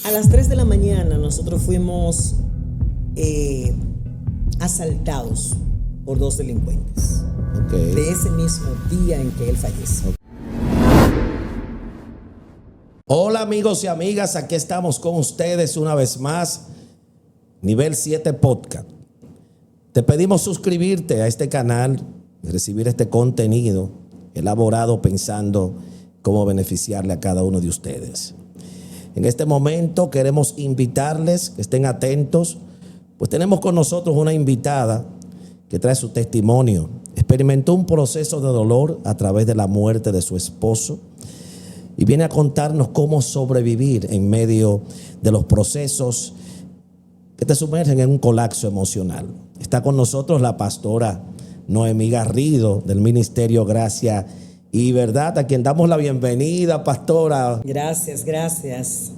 A las 3 de la mañana nosotros fuimos asaltados por dos delincuentes. De ese mismo día en que él fallece. Hola amigos y amigas, aquí estamos con ustedes una vez más, Nivel 7 Podcast. Te pedimos suscribirte a este canal y recibir este contenido elaborado pensando cómo beneficiarle a cada uno de ustedes. En este momento queremos invitarles que estén atentos, pues tenemos con nosotros una invitada que trae su testimonio. Experimentó un proceso de dolor a través de la muerte de su esposo y viene a contarnos cómo sobrevivir en medio de los procesos que te sumergen en un colapso emocional. Está con nosotros la pastora Noemí Garrido del Ministerio Gracia y Verdad, a quien damos la bienvenida, pastora. Gracias.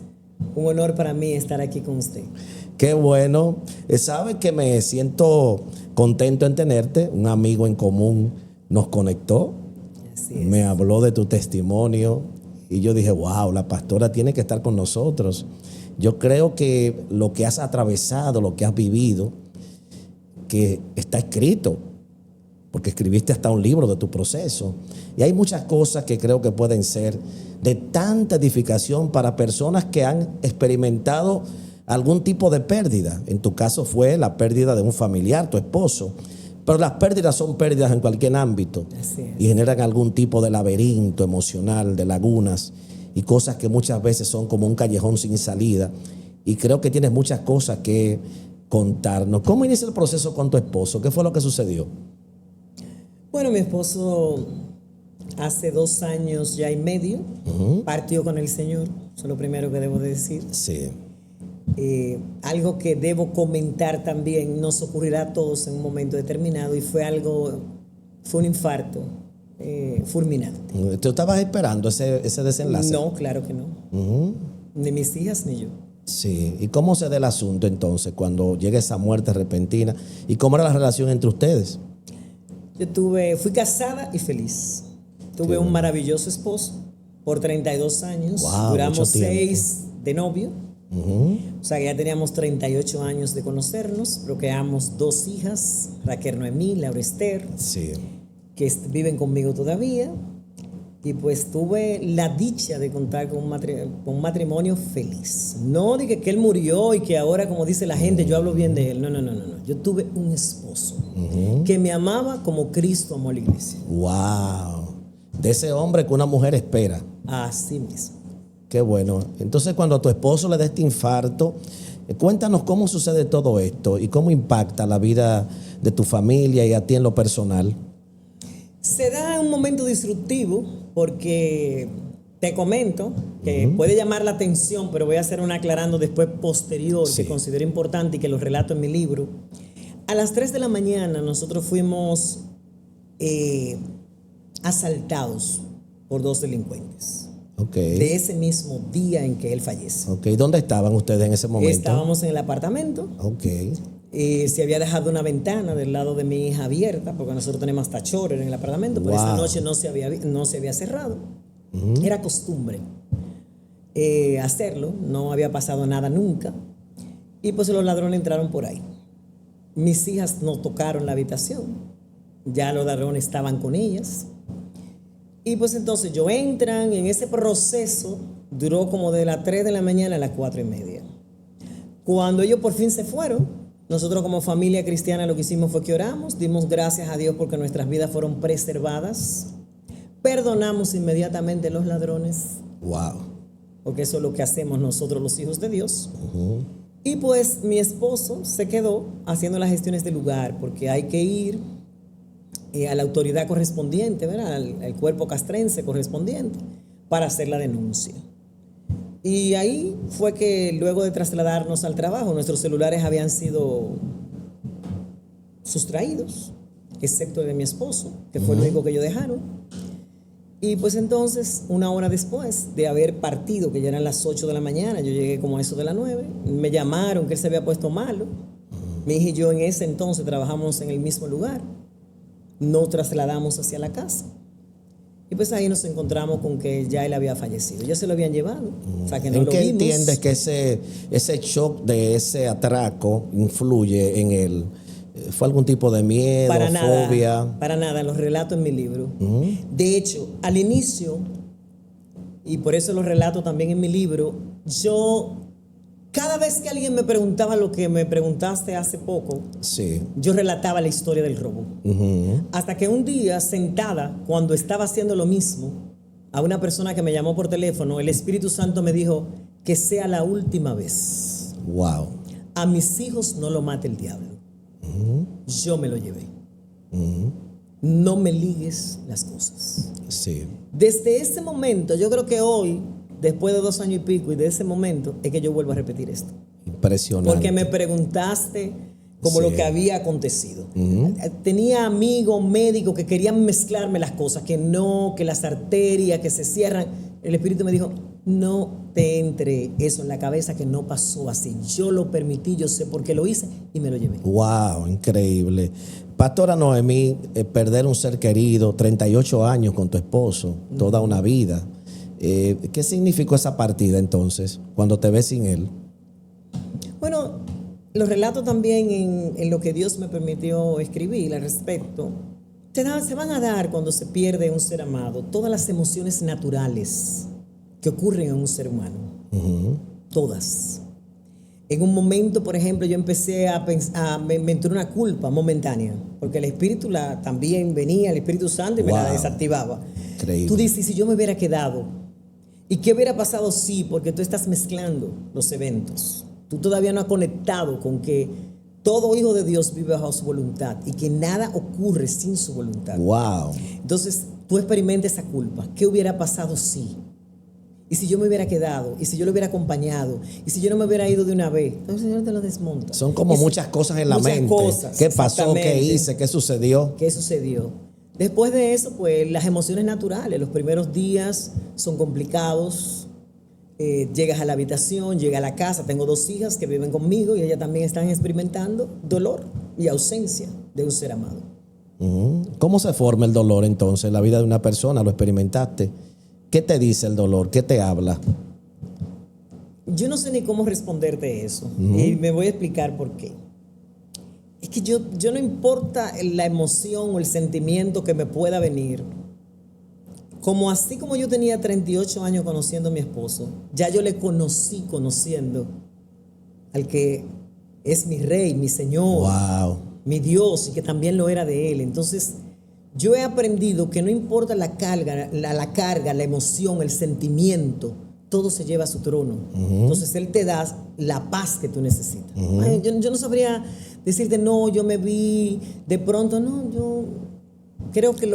Un honor para mí estar aquí con usted. Qué bueno. Sabe que me siento contento en tenerte. Un amigo en común nos conectó. Así es. Me habló de tu testimonio y yo dije, wow, la pastora tiene que estar con nosotros. Yo creo que lo que has atravesado, lo que has vivido, que está escrito, porque escribiste hasta un libro de tu proceso. Y hay muchas cosas que creo que pueden ser de tanta edificación para personas que han experimentado algún tipo de pérdida. En tu caso fue la pérdida de un familiar, tu esposo. Pero las pérdidas son pérdidas en cualquier ámbito. Así es. Y generan algún tipo de laberinto emocional, de lagunas y cosas que muchas veces son como un callejón sin salida. Y creo que tienes muchas cosas que contarnos. ¿Cómo inicia el proceso con tu esposo? ¿Qué fue lo que sucedió? Bueno, mi esposo hace 2 años ya y medio partió con el Señor. Eso es lo primero que debo de decir. Sí. Algo que debo comentar también, nos ocurrirá a todos en un momento determinado y fue un infarto fulminante. ¿Tú estabas esperando ese desenlace? No, claro que no. Ni mis hijas ni yo. Sí. ¿Y cómo se da el asunto entonces cuando llega esa muerte repentina? ¿Y cómo era la relación entre ustedes? Fui casada y feliz. Tuve un maravilloso esposo por 32 años. Wow, duramos 6 de novio. O sea que ya teníamos 38 años de conocernos. Procreamos 2 hijas, Raquel Noemí, Laura Esther, Sí. que viven conmigo todavía. Y pues tuve la dicha de contar con un matrimonio feliz. No de que él murió y que ahora, como dice la gente, yo hablo bien de él. No. Yo tuve un esposo que me amaba como Cristo amó a la iglesia. Wow. De ese hombre que una mujer espera. Así mismo. Qué bueno. Entonces, cuando a tu esposo le da este infarto, cuéntanos cómo sucede todo esto y cómo impacta la vida de tu familia y a ti en lo personal. Se da un momento disruptivo porque te comento que puede llamar la atención, pero voy a hacer un aclarando después posterior que considero importante y que lo relato en mi libro. A las 3 de la mañana nosotros fuimos asaltados por 2 delincuentes. De ese mismo día en que él fallece. ¿Dónde estaban ustedes en ese momento? Estábamos en el apartamento. Se había dejado una ventana del lado de mi hija abierta, porque nosotros tenemos hasta chorro en el apartamento, pero esa noche no se había cerrado. Era costumbre hacerlo, no había pasado nada nunca. Y pues los ladrones entraron por ahí. Mis hijas no tocaron la habitación, ya los ladrones estaban con ellas. Y pues entonces ellos entran, en ese proceso duró como de las 3 de la mañana a las 4:30. Cuando ellos por fin se fueron, nosotros como familia cristiana lo que hicimos fue que oramos, dimos gracias a Dios porque nuestras vidas fueron preservadas, perdonamos inmediatamente a los ladrones. Wow. Porque eso es lo que hacemos nosotros los hijos de Dios. Y pues mi esposo se quedó haciendo las gestiones del lugar, porque hay que ir a la autoridad correspondiente, ¿verdad? Al cuerpo castrense correspondiente para hacer la denuncia. Y ahí fue que luego de trasladarnos al trabajo, nuestros celulares habían sido sustraídos, excepto el de mi esposo, que fue el único que ellos dejaron. Y pues entonces, una hora después de haber partido, que ya eran las 8 de la mañana, yo llegué como a eso de las 9, me llamaron que él se había puesto malo. Mi hija y yo en ese entonces trabajamos en el mismo lugar. Nos trasladamos hacia la casa. Y pues ahí nos encontramos con que ya él había fallecido. Ya se lo habían llevado. O sea, que no ¿En lo qué vimos. entiendes que ese shock de ese atraco influye en él? ¿Fue algún tipo de miedo, Para nada, fobia? para nada, los relato en mi libro. De hecho, al inicio, y por eso los relato también en mi libro, cada vez que alguien me preguntaba lo que me preguntaste hace poco, Sí. yo relataba la historia del robo. Hasta que un día, sentada, cuando estaba haciendo lo mismo, a una persona que me llamó por teléfono, el Espíritu Santo me dijo que sea la última vez. Wow. A mis hijos no lo mate el diablo. Yo me lo llevé. No me ligues las cosas. Sí. Desde ese momento, yo creo que hoy, después de 2 años y pico, y de ese momento, es que yo vuelvo a repetir esto. Impresionante. Porque me preguntaste como Sí. lo que había acontecido. Tenía amigos médicos que querían mezclarme las cosas, que no, que las arterias, que se cierran. El Espíritu me dijo, no te entre eso en la cabeza, que no pasó así. Yo lo permití, yo sé por qué lo hice y me lo llevé. Wow, increíble. Pastora Noemí, perder un ser querido, 38 años con tu esposo, toda una vida. ¿Qué significó esa partida entonces, cuando te ves sin él? Bueno, los relato también en lo que Dios me permitió escribir al respecto. Se van a dar cuando se pierde un ser amado todas las emociones naturales que ocurren en un ser humano. Todas. En un momento, por ejemplo, yo empecé a pensar, me entró una culpa momentánea, porque el Espíritu también venía, el Espíritu Santo, y me la desactivaba. Increíble. Tú dices, ¿y si yo me hubiera quedado? ¿Y qué hubiera pasado si? Porque tú estás mezclando los eventos. Tú todavía no has conectado con que todo hijo de Dios vive bajo su voluntad y que nada ocurre sin su voluntad. Wow. Entonces, tú experimentas esa culpa. ¿Qué hubiera pasado si? Y si yo me hubiera quedado, y si yo lo hubiera acompañado, y si yo no me hubiera ido de una vez, entonces el Señor te lo desmonta. Son como muchas cosas en la muchas mente. cosas, ¿Qué pasó? ¿Qué exactamente. hice? ¿Qué sucedió? ¿Qué sucedió? Después de eso, pues las emociones naturales. Los primeros días son complicados. Llegas a la habitación, llegas a la casa. Tengo 2 hijas que viven conmigo y ellas también están experimentando dolor y ausencia de un ser amado. ¿Cómo se forma el dolor entonces en la vida de una persona? ¿Lo experimentaste? ¿Qué te dice el dolor? ¿Qué te habla? Yo no sé ni cómo responderte eso. Y me voy a explicar por qué. Es que yo no importa la emoción o el sentimiento que me pueda venir. Así como yo tenía 38 años conociendo a mi esposo, ya yo le conocí conociendo al que es mi rey, mi Señor, Wow. mi Dios, y que también lo era de Él. Entonces, yo he aprendido que no importa la carga, la emoción, el sentimiento, todo se lleva a su trono. Entonces, Él te da la paz que tú necesitas. Ay, yo no sabría decirte, no, yo me vi de pronto, no, yo creo que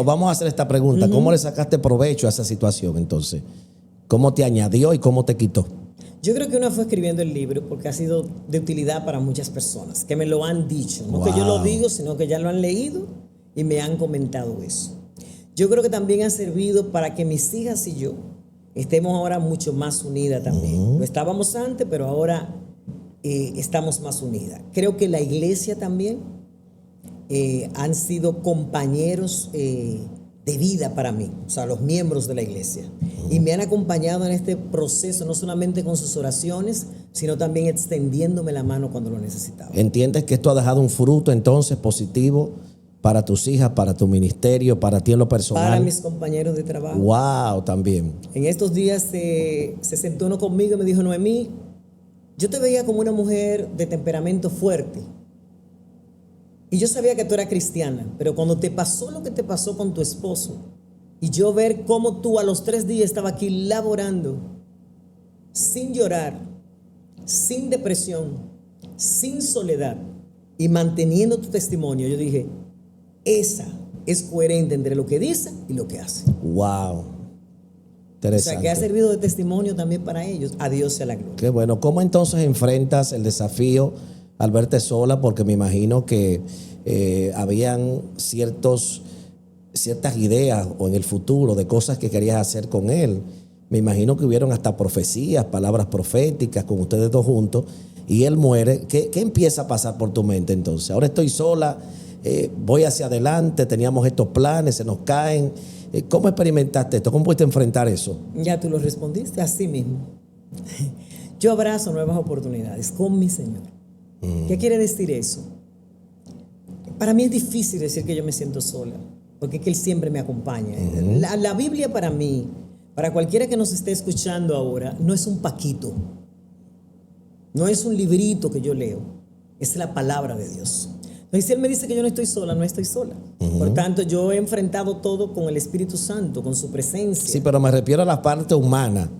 Vamos a hacer esta pregunta. ¿Cómo le sacaste provecho a esa situación entonces? ¿Cómo te añadió y cómo te quitó? Yo creo que una fue escribiendo el libro porque ha sido de utilidad para muchas personas que me lo han dicho. No que yo lo digo, sino que ya lo han leído y me han comentado eso. Yo creo que también ha servido para que mis hijas y yo estemos ahora mucho más unidas también. Lo estábamos antes, pero ahora estamos más unidas. Creo que la iglesia también han sido compañeros de vida para mí, o sea, los miembros de la iglesia. Y me han acompañado en este proceso, no solamente con sus oraciones, sino también extendiéndome la mano cuando lo necesitaba. ¿Entiendes que esto ha dejado un fruto entonces positivo para tus hijas, para tu ministerio, para ti en lo personal? Para mis compañeros de trabajo. Wow, también. En estos días se sentó uno conmigo y me dijo, Noemí, yo te veía como una mujer de temperamento fuerte. Y yo sabía que tú eras cristiana, pero cuando te pasó lo que te pasó con tu esposo, y yo ver cómo tú a los 3 días estabas aquí laborando, sin llorar, sin depresión, sin soledad, y manteniendo tu testimonio, yo dije, esa es coherente entre lo que dice y lo que hace. Wow. O Interesante. sea, que ha servido de testimonio también para ellos. A Dios sea la gloria. Qué bueno. ¿Cómo entonces enfrentas el desafío al verte sola? Porque me imagino que habían ciertas ideas o en el futuro de cosas que querías hacer con él. Me imagino que hubieron hasta profecías, palabras proféticas con ustedes dos juntos, y él muere. ¿Qué empieza a pasar por tu mente entonces? Ahora estoy sola, voy hacia adelante, teníamos estos planes, se nos caen. ¿Cómo experimentaste esto? ¿Cómo pudiste enfrentar eso? Ya tú lo respondiste, así mismo. Yo abrazo nuevas oportunidades con mi Señor. ¿Qué quiere decir eso? Para mí es difícil decir que yo me siento sola, porque es que Él siempre me acompaña. La Biblia para mí, para cualquiera que nos esté escuchando ahora, no es un paquito, no es un librito que yo leo, es la palabra de Dios. Entonces, si Él me dice que yo no estoy sola, no estoy sola. Por tanto, yo he enfrentado todo con el Espíritu Santo, con su presencia. Sí, pero me refiero a la parte humana.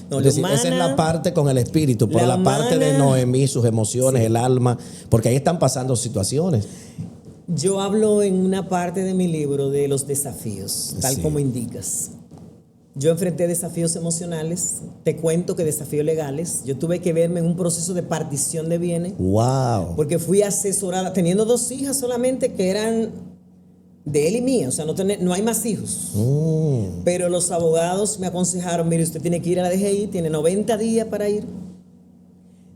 No, es decir, humana, esa es la parte con el espíritu, pero la parte de Noemí, sus emociones, sí, el alma, porque ahí están pasando situaciones. Yo hablo en una parte de mi libro de los desafíos, tal como indicas. Yo enfrenté desafíos emocionales, te cuento que desafíos legales. Yo tuve que verme en un proceso de partición de bienes. Wow. Porque fui asesorada, teniendo 2 hijas solamente que eran de él y mía, o sea, no hay más hijos. Pero los abogados me aconsejaron, mire, usted tiene que ir a la DGI, tiene 90 días para ir.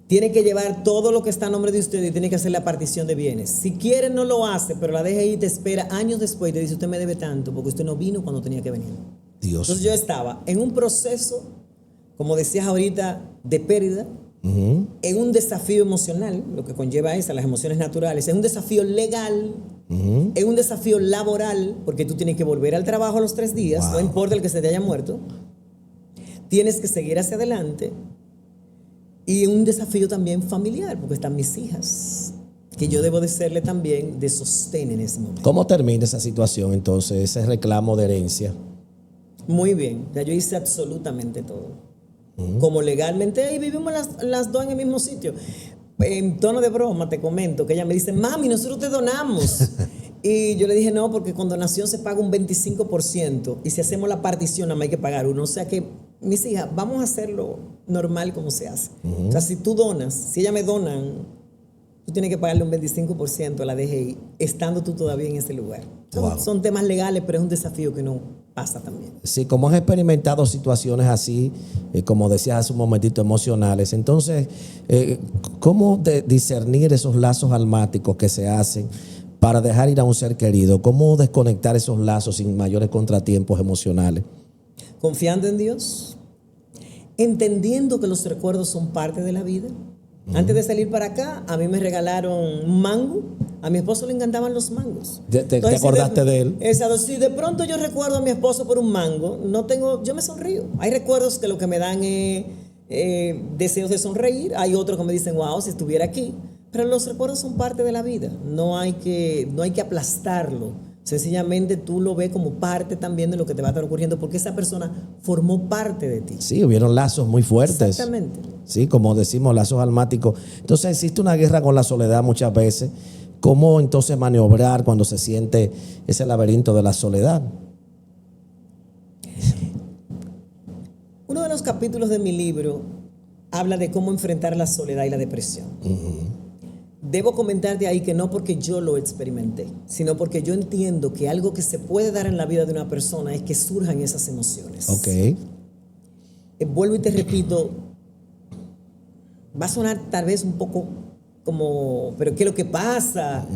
Tiene que llevar todo lo que está a nombre de usted y tiene que hacer la partición de bienes. Si quiere no lo hace, pero la DGI te espera años después y te dice, usted me debe tanto porque usted no vino cuando tenía que venir. Dios. Entonces yo estaba en un proceso, como decías ahorita, de pérdida, en un desafío emocional, lo que conlleva eso, las emociones naturales, en un desafío legal, en un desafío laboral, porque tú tienes que volver al trabajo a los 3 días, no importa el que se te haya muerto, tienes que seguir hacia adelante, y un desafío también familiar, porque están mis hijas, que yo debo de serle también de sostén en ese momento. ¿Cómo termina esa situación entonces, ese reclamo de herencia? Muy bien, ya yo hice absolutamente todo. Como legalmente, y vivimos las 2 en el mismo sitio. En tono de broma te comento que ella me dice, mami, nosotros te donamos. Y yo le dije, no, porque con donación se paga un 25% y si hacemos la partición, nada más hay que pagar uno. O sea que, mis hijas, vamos a hacerlo normal como se hace. O sea, si tú donas, si ellas me donan, tú tienes que pagarle un 25% a la DGI, estando tú todavía en ese lugar. Son temas legales, pero es un desafío que no pasa también. Sí, como has experimentado situaciones así, como decías hace un momentito, emocionales, entonces, ¿cómo discernir esos lazos almáticos que se hacen para dejar ir a un ser querido? ¿Cómo desconectar esos lazos sin mayores contratiempos emocionales? Confiando en Dios, entendiendo que los recuerdos son parte de la vida. Antes de salir para acá, a mí me regalaron un mango. A mi esposo le encantaban los mangos. ¿Te acordaste de él? Exacto. Si de pronto yo recuerdo a mi esposo por un mango, yo me sonrío. Hay recuerdos que lo que me dan es deseos de sonreír. Hay otros que me dicen, wow, si estuviera aquí. Pero los recuerdos son parte de la vida. No hay que aplastarlo. Sencillamente tú lo ves como parte también de lo que te va a estar ocurriendo porque esa persona formó parte de ti. Sí, hubieron lazos muy fuertes. Exactamente. Sí, como decimos, lazos almáticos. Entonces existe una guerra con la soledad muchas veces. ¿Cómo entonces maniobrar cuando se siente ese laberinto de la soledad? Uno de los capítulos de mi libro habla de cómo enfrentar la soledad y la depresión. Debo comentarte ahí que no porque yo lo experimenté, sino porque yo entiendo que algo que se puede dar en la vida de una persona es que surjan esas emociones. Ok. Vuelvo y te repito, va a sonar tal vez un poco como, pero ¿qué es lo que pasa?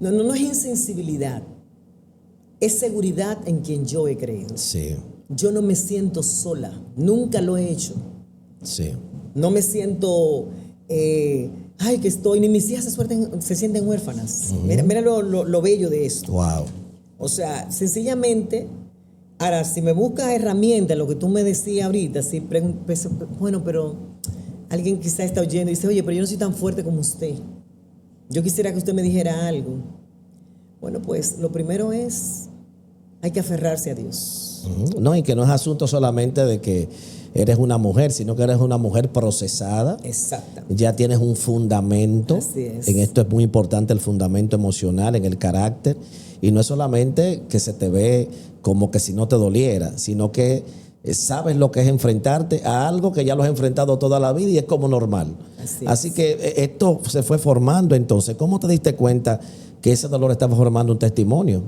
No es insensibilidad, es seguridad en quien yo he creído. Sí. Yo no me siento sola, nunca lo he hecho. Sí. No me siento... ni mis hijas se sienten huérfanas. Mira lo bello de esto. Wow. O sea, sencillamente, ahora, si me buscas herramientas, lo que tú me decías ahorita, bueno, pero alguien quizá está oyendo y dice, oye, pero yo no soy tan fuerte como usted. Yo quisiera que usted me dijera algo. Bueno, pues lo primero es, hay que aferrarse a Dios. No, y que no es asunto solamente de que eres una mujer, sino que eres una mujer procesada. Exactamente. Ya tienes un fundamento. Así es. En esto es muy importante el fundamento emocional, en el carácter. Y no es solamente que se te ve como que si no te doliera, sino que sabes lo que es enfrentarte a algo que ya lo has enfrentado toda la vida y es como normal. Así que esto se fue formando entonces. ¿Cómo te diste cuenta que ese dolor estaba formando un testimonio?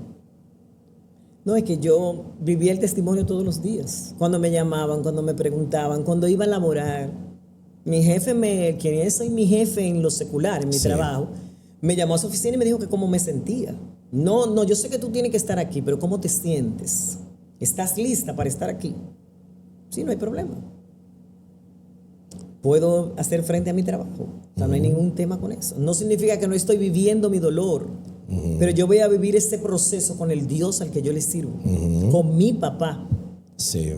No, es que yo vivía el testimonio todos los días. Cuando me llamaban, cuando me preguntaban, cuando iba a laborar. Mi jefe, quien soy mi jefe en lo secular, en mi trabajo, me llamó a su oficina y me dijo que cómo me sentía. No, yo sé que tú tienes que estar aquí, pero ¿cómo te sientes? ¿Estás lista para estar aquí? Sí, no hay problema. Puedo hacer frente a mi trabajo. O sea, no hay ningún tema con eso. No significa que no estoy viviendo mi dolor, pero yo voy a vivir ese proceso con el Dios al que yo le sirvo, con mi papá. Sí.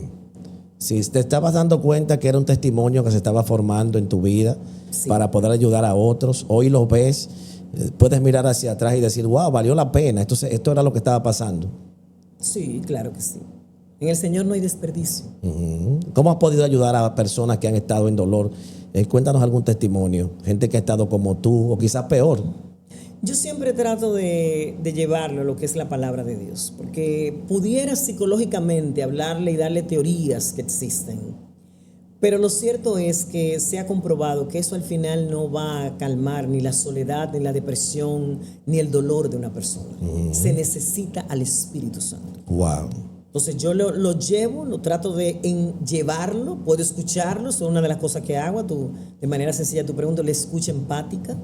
Si te estabas dando cuenta que era un testimonio que se estaba formando en tu vida para poder ayudar a otros, hoy lo ves, puedes mirar hacia atrás y decir, wow, valió la pena. Entonces, esto era lo que estaba pasando. Sí, claro que sí. En el Señor no hay desperdicio. ¿Cómo has podido ayudar a personas que han estado en dolor? Cuéntanos algún testimonio. Gente que ha estado como tú o quizás peor. Yo siempre trato de llevarlo a lo que es la palabra de Dios, porque pudiera psicológicamente hablarle y darle teorías que existen, pero lo cierto es que se ha comprobado que eso al final no va a calmar ni la soledad, ni la depresión, ni el dolor de una persona. Se necesita al Espíritu Santo. Wow. Entonces yo lo llevo, lo trato de llevarlo, puedo escucharlo, es una de las cosas que hago. De manera sencilla tú preguntas, le escucho empática,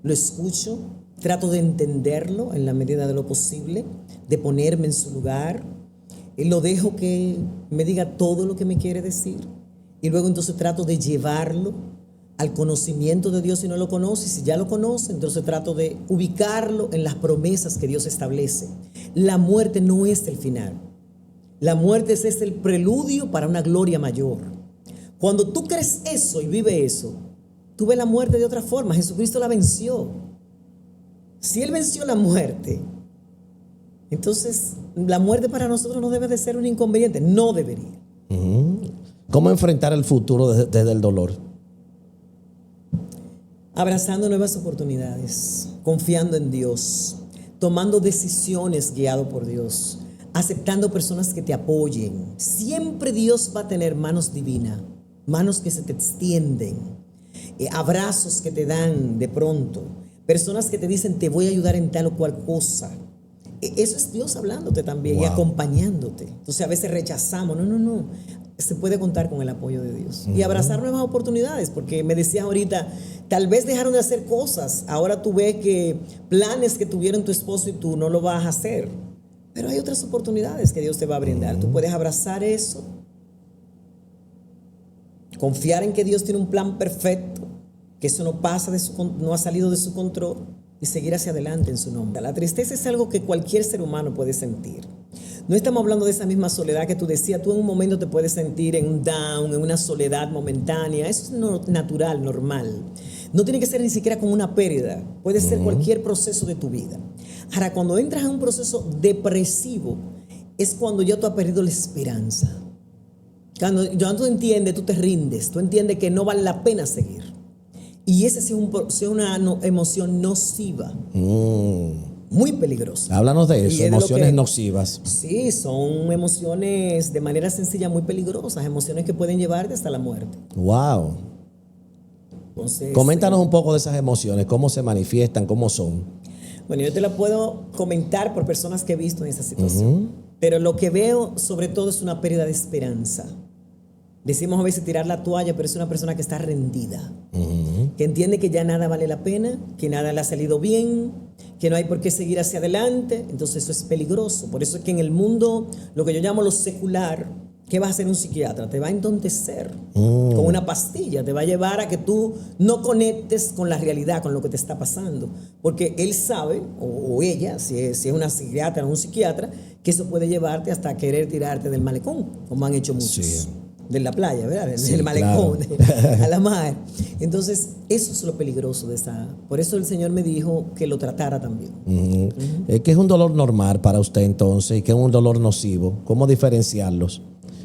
lo escucho, trato de entenderlo en la medida de lo posible, de ponerme en su lugar, y lo dejo que me diga todo lo que me quiere decir, y luego entonces trato de llevarlo al conocimiento de Dios si no lo conoce. Si ya lo conoce, entonces trato de ubicarlo en las promesas que Dios establece. La muerte no es el final. La muerte es el preludio para una gloria mayor. Cuando tú crees eso y vives eso, tú ves la muerte de otra forma. Jesucristo la venció. Si Él venció la muerte, entonces la muerte para nosotros no debe de ser un inconveniente. No debería. ¿Cómo enfrentar el futuro desde el dolor? Abrazando nuevas oportunidades, confiando en Dios, tomando decisiones guiado por Dios, aceptando personas que te apoyen. Siempre Dios va a tener manos divinas, manos que se te extienden, abrazos que te dan de pronto, personas que te dicen te voy a ayudar en tal o cual cosa. Eso es Dios hablándote también y acompañándote. Entonces a veces rechazamos, no. Se puede contar con el apoyo de Dios y abrazar nuevas oportunidades, porque me decías ahorita, tal vez dejaron de hacer cosas, ahora tú ves que planes que tuvieron tu esposo y tú no lo vas a hacer. Pero hay otras oportunidades que Dios te va a brindar. Tú puedes abrazar eso, confiar en que Dios tiene un plan perfecto, que eso no pasa no ha salido de su control, y seguir hacia adelante en su nombre. La tristeza es algo que cualquier ser humano puede sentir. No estamos hablando de esa misma soledad que tú decías. Tú en un momento te puedes sentir en un down, en una soledad momentánea. Eso es natural, normal. No tiene que ser ni siquiera como una pérdida. Puede ser cualquier proceso de tu vida. Ahora, cuando entras en un proceso depresivo, es cuando ya tú has perdido la esperanza. Cuando tú entiendes, tú te rindes. Tú entiendes que no vale la pena seguir. Y esa es una emoción nociva. Muy peligrosa. Háblanos de eso, emociones nocivas. Sí, son emociones de manera sencilla muy peligrosas, emociones que pueden llevarte hasta la muerte. Wow. Entonces, coméntanos un poco de esas emociones, cómo se manifiestan, cómo son. Bueno, yo te la puedo comentar por personas que he visto en esa situación, pero lo que veo sobre todo es una pérdida de esperanza. Decimos a veces tirar la toalla, pero es una persona que está rendida, que entiende que ya nada vale la pena, que nada le ha salido bien, que no hay por qué seguir hacia adelante. Entonces eso es peligroso. Por eso es que en el mundo, lo que yo llamo lo secular, ¿qué va a hacer un psiquiatra? Te va a entontecer con una pastilla, te va a llevar a que tú no conectes con la realidad, con lo que te está pasando, porque él sabe, o ella, si es una psiquiatra o un psiquiatra, que eso puede llevarte hasta querer tirarte del malecón, como han hecho muchos. Sí. De la playa, ¿verdad? Sí, del malecón, claro. a la mar. Entonces, eso es lo peligroso de esa. Por eso el Señor me dijo que lo tratara también. ¿Qué es un dolor normal para usted entonces? ¿Y qué es un dolor nocivo? ¿Cómo diferenciarlos?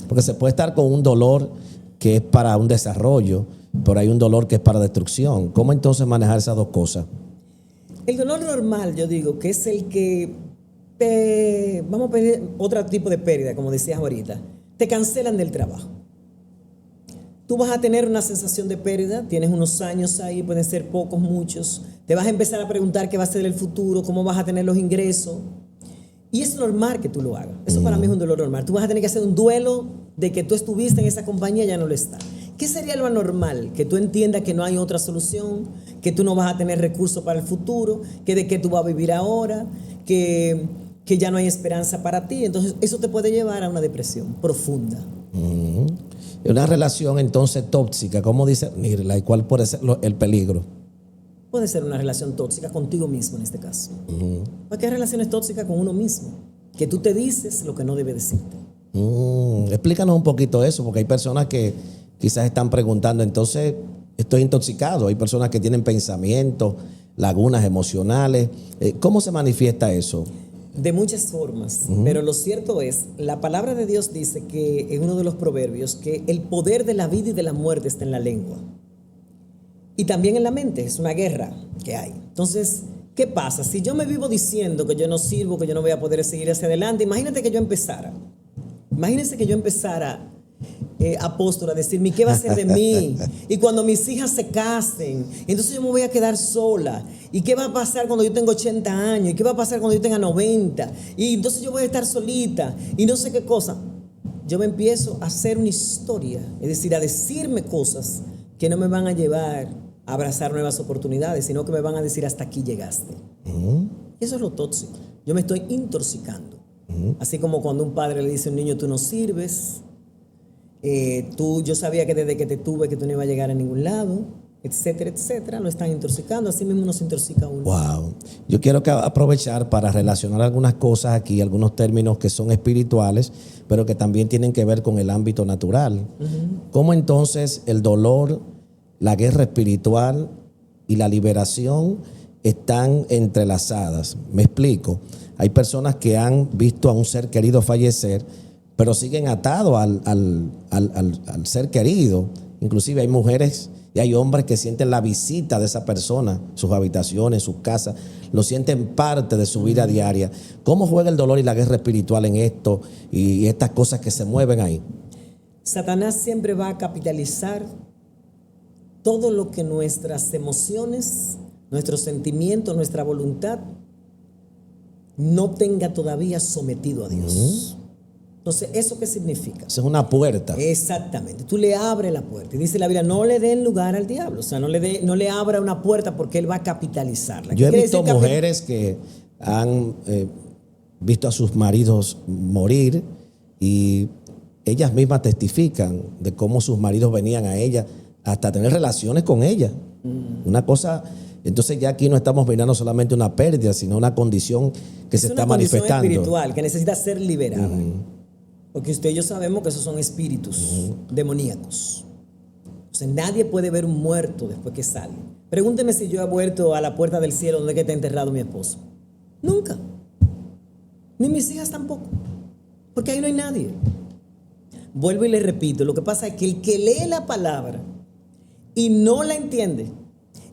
Porque se puede estar con un dolor que es para un desarrollo, pero hay un dolor que es para destrucción. ¿Cómo entonces manejar esas dos cosas? El dolor normal, yo digo, que es el que vamos a pedir otro tipo de pérdida, como decías ahorita. Te cancelan del trabajo. Tú vas a tener una sensación de pérdida, tienes unos años ahí, pueden ser pocos, muchos. Te vas a empezar a preguntar qué va a ser el futuro, cómo vas a tener los ingresos. Y es normal que tú lo hagas. Eso para mí es un dolor normal. Tú vas a tener que hacer un duelo de que tú estuviste en esa compañía y ya no lo está. ¿Qué sería lo anormal? Que tú entiendas que no hay otra solución, que tú no vas a tener recursos para el futuro, que de qué tú vas a vivir ahora, que que ya no hay esperanza para ti. Entonces eso te puede llevar a una depresión profunda. Una relación entonces tóxica, ¿cómo dice Nirla? ¿Y cuál puede ser el peligro? Puede ser una relación tóxica contigo mismo en este caso. Porque hay relaciones tóxicas con uno mismo, que tú te dices lo que no debe decirte. Explícanos un poquito eso, porque hay personas que quizás están preguntando, entonces estoy intoxicado. Hay personas que tienen pensamientos, lagunas emocionales. ¿Cómo se manifiesta eso? De muchas formas, pero lo cierto es, la palabra de Dios dice que en uno de los proverbios que el poder de la vida y de la muerte está en la lengua. Y también en la mente, es una guerra que hay. Entonces, ¿qué pasa? Si yo me vivo diciendo que yo no sirvo, que yo no voy a poder seguir hacia adelante, imagínense que yo empezara, apóstol, a decirme, ¿qué va a ser de mí? Y cuando mis hijas se casen, entonces yo me voy a quedar sola. ¿Y qué va a pasar cuando yo tenga 80 años? ¿Y qué va a pasar cuando yo tenga 90? Y entonces yo voy a estar solita y no sé qué cosa. Yo me empiezo a hacer una historia, es decir, a decirme cosas que no me van a llevar a abrazar nuevas oportunidades, sino que me van a decir hasta aquí llegaste. Eso es lo tóxico. Yo me estoy intoxicando. Así como cuando un padre le dice a un niño, tú no sirves, yo sabía que desde que te tuve que tú no ibas a llegar a ningún lado, etcétera, etcétera. Lo están intoxicando, así mismo nos intoxica uno. Wow. Yo quiero aprovechar para relacionar algunas cosas aquí, algunos términos que son espirituales, pero que también tienen que ver con el ámbito natural. ¿Cómo entonces el dolor, la guerra espiritual y la liberación están entrelazadas? Me explico. Hay personas que han visto a un ser querido fallecer, pero siguen atados al ser querido. Inclusive hay mujeres y hay hombres que sienten la visita de esa persona, sus habitaciones, sus casas, lo sienten parte de su vida diaria. ¿Cómo juega el dolor y la guerra espiritual en esto y estas cosas que se mueven ahí? Satanás siempre va a capitalizar todo lo que nuestras emociones, nuestros sentimientos, nuestra voluntad no tenga todavía sometido a Dios. Entonces, ¿eso qué significa? Eso es una puerta. Exactamente. Tú le abres la puerta. Y dice la Biblia, no le den lugar al diablo. O sea, no le abra una puerta porque él va a capitalizarla. Yo he visto mujeres que han visto a sus maridos morir y ellas mismas testifican de cómo sus maridos venían a ellas hasta tener relaciones con ella. Una cosa. Entonces ya aquí no estamos mirando solamente una pérdida, sino una condición que se está manifestando. Es una condición espiritual que necesita ser liberada. Porque usted y yo sabemos que esos son espíritus demoníacos. O sea, nadie puede ver un muerto después que sale. Pregúnteme si yo he vuelto a la puerta del cielo donde está enterrado mi esposo. Nunca. Ni mis hijas tampoco. Porque ahí no hay nadie. Vuelvo y le repito, lo que pasa es que el que lee la palabra y no la entiende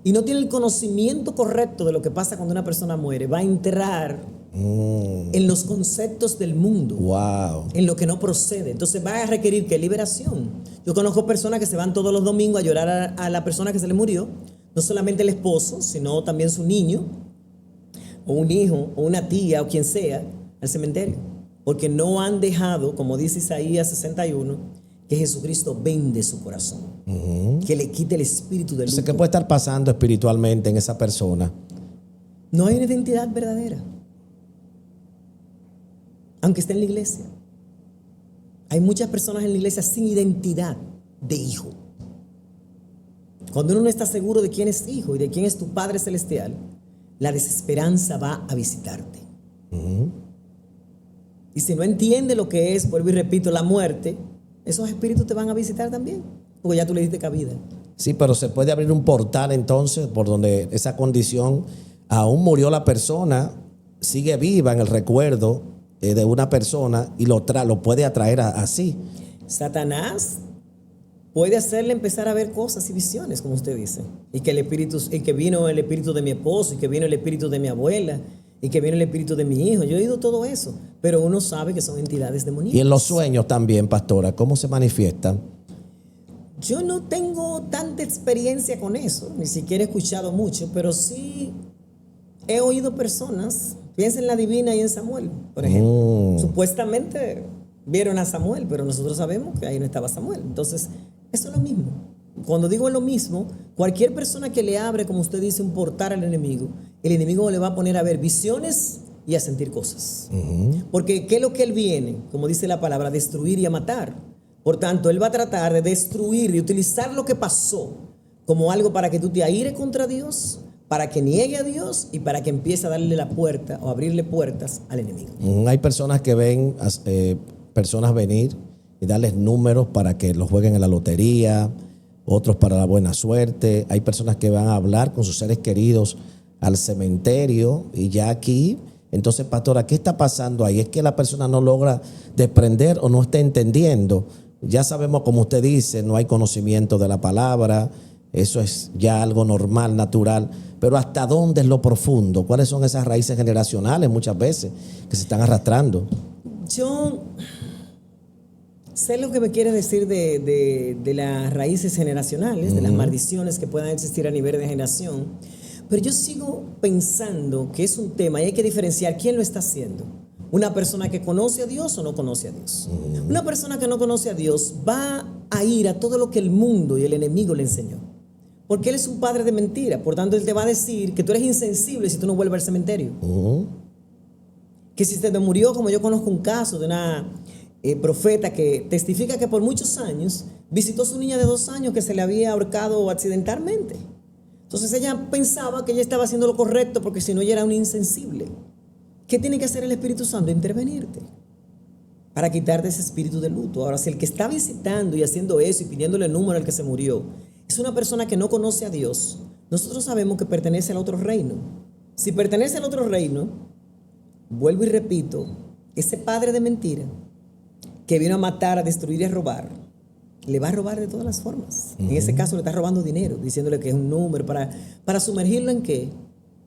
y no tiene el conocimiento correcto de lo que pasa cuando una persona muere, va a entrar en los conceptos del mundo, en lo que no procede. Entonces va a requerir que liberación. Yo conozco personas que se van todos los domingos a llorar a la persona que se le murió, no solamente el esposo, sino también su niño, o un hijo, o una tía, o quien sea, al cementerio, porque no han dejado, como dice Isaías 61, que Jesucristo vende su corazón, que le quite el espíritu del luto. ¿Qué puede estar pasando espiritualmente en esa persona? No hay una identidad verdadera, aunque esté en la iglesia. Hay muchas personas en la iglesia sin identidad de hijo. Cuando uno no está seguro de quién es hijo y de quién es tu Padre Celestial, la desesperanza va a visitarte. Y si no entiende lo que es, vuelvo y repito, la muerte, esos espíritus te van a visitar también, porque ya tú le diste cabida. Sí, pero se puede abrir un portal entonces por donde esa condición, aún murió la persona, sigue viva en el recuerdo de una persona y lo puede atraer así. Satanás puede hacerle empezar a ver cosas y visiones, como usted dice, y que vino el espíritu de mi esposo, y que vino el espíritu de mi abuela, y que vino el espíritu de mi hijo. Yo he oído todo eso, pero uno sabe que son entidades demoníacas. Y en los sueños también, pastora, ¿cómo se manifiestan? Yo no tengo tanta experiencia con eso, ni siquiera he escuchado mucho, pero sí he oído personas, piensa en la Divina y en Samuel, por ejemplo. Supuestamente vieron a Samuel, pero nosotros sabemos que ahí no estaba Samuel. Entonces, eso es lo mismo. Cuando digo lo mismo, cualquier persona que le abre, como usted dice, un portal al enemigo, el enemigo le va a poner a ver visiones y a sentir cosas. Porque ¿qué es lo que él viene? Como dice la palabra, a destruir y a matar. Por tanto, él va a tratar de destruir y utilizar lo que pasó como algo para que tú te aires contra Dios, para que niegue a Dios y para que empiece a darle la puerta o abrirle puertas al enemigo. Hay personas que ven personas venir y darles números para que los jueguen en la lotería, otros para la buena suerte. Hay personas que van a hablar con sus seres queridos al cementerio y ya aquí. Entonces, pastora, ¿qué está pasando ahí? ¿Es que la persona no logra desprender o no está entendiendo? Ya sabemos, como usted dice, no hay conocimiento de la palabra. Eso es ya algo normal, natural. Pero ¿hasta dónde es lo profundo? ¿Cuáles son esas raíces generacionales muchas veces que se están arrastrando? Yo sé lo que me quiere decir de las raíces generacionales, de las maldiciones que puedan existir a nivel de generación. Pero yo sigo pensando que es un tema y hay que diferenciar quién lo está haciendo. Una persona que conoce a Dios o no conoce a Dios. Una persona que no conoce a Dios va a ir a todo lo que el mundo y el enemigo le enseñó. Porque él es un padre de mentira. Por tanto, él te va a decir que tú eres insensible si tú no vuelves al cementerio. Que si se te murió, como yo conozco un caso de una profeta que testifica que por muchos años visitó a su niña de 2 años que se le había ahorcado accidentalmente. Entonces ella pensaba que ella estaba haciendo lo correcto porque si no ella era un insensible. ¿Qué tiene que hacer el Espíritu Santo? Intervenirte para quitarte ese espíritu de luto. Ahora, si el que está visitando y haciendo eso y pidiéndole el número al que se murió es una persona que no conoce a Dios, nosotros sabemos que pertenece al otro reino. Si pertenece al otro reino, vuelvo y repito, ese padre de mentira que vino a matar, a destruir y a robar, le va a robar de todas las formas. En ese caso le está robando dinero, diciéndole que es un número para sumergirlo en qué,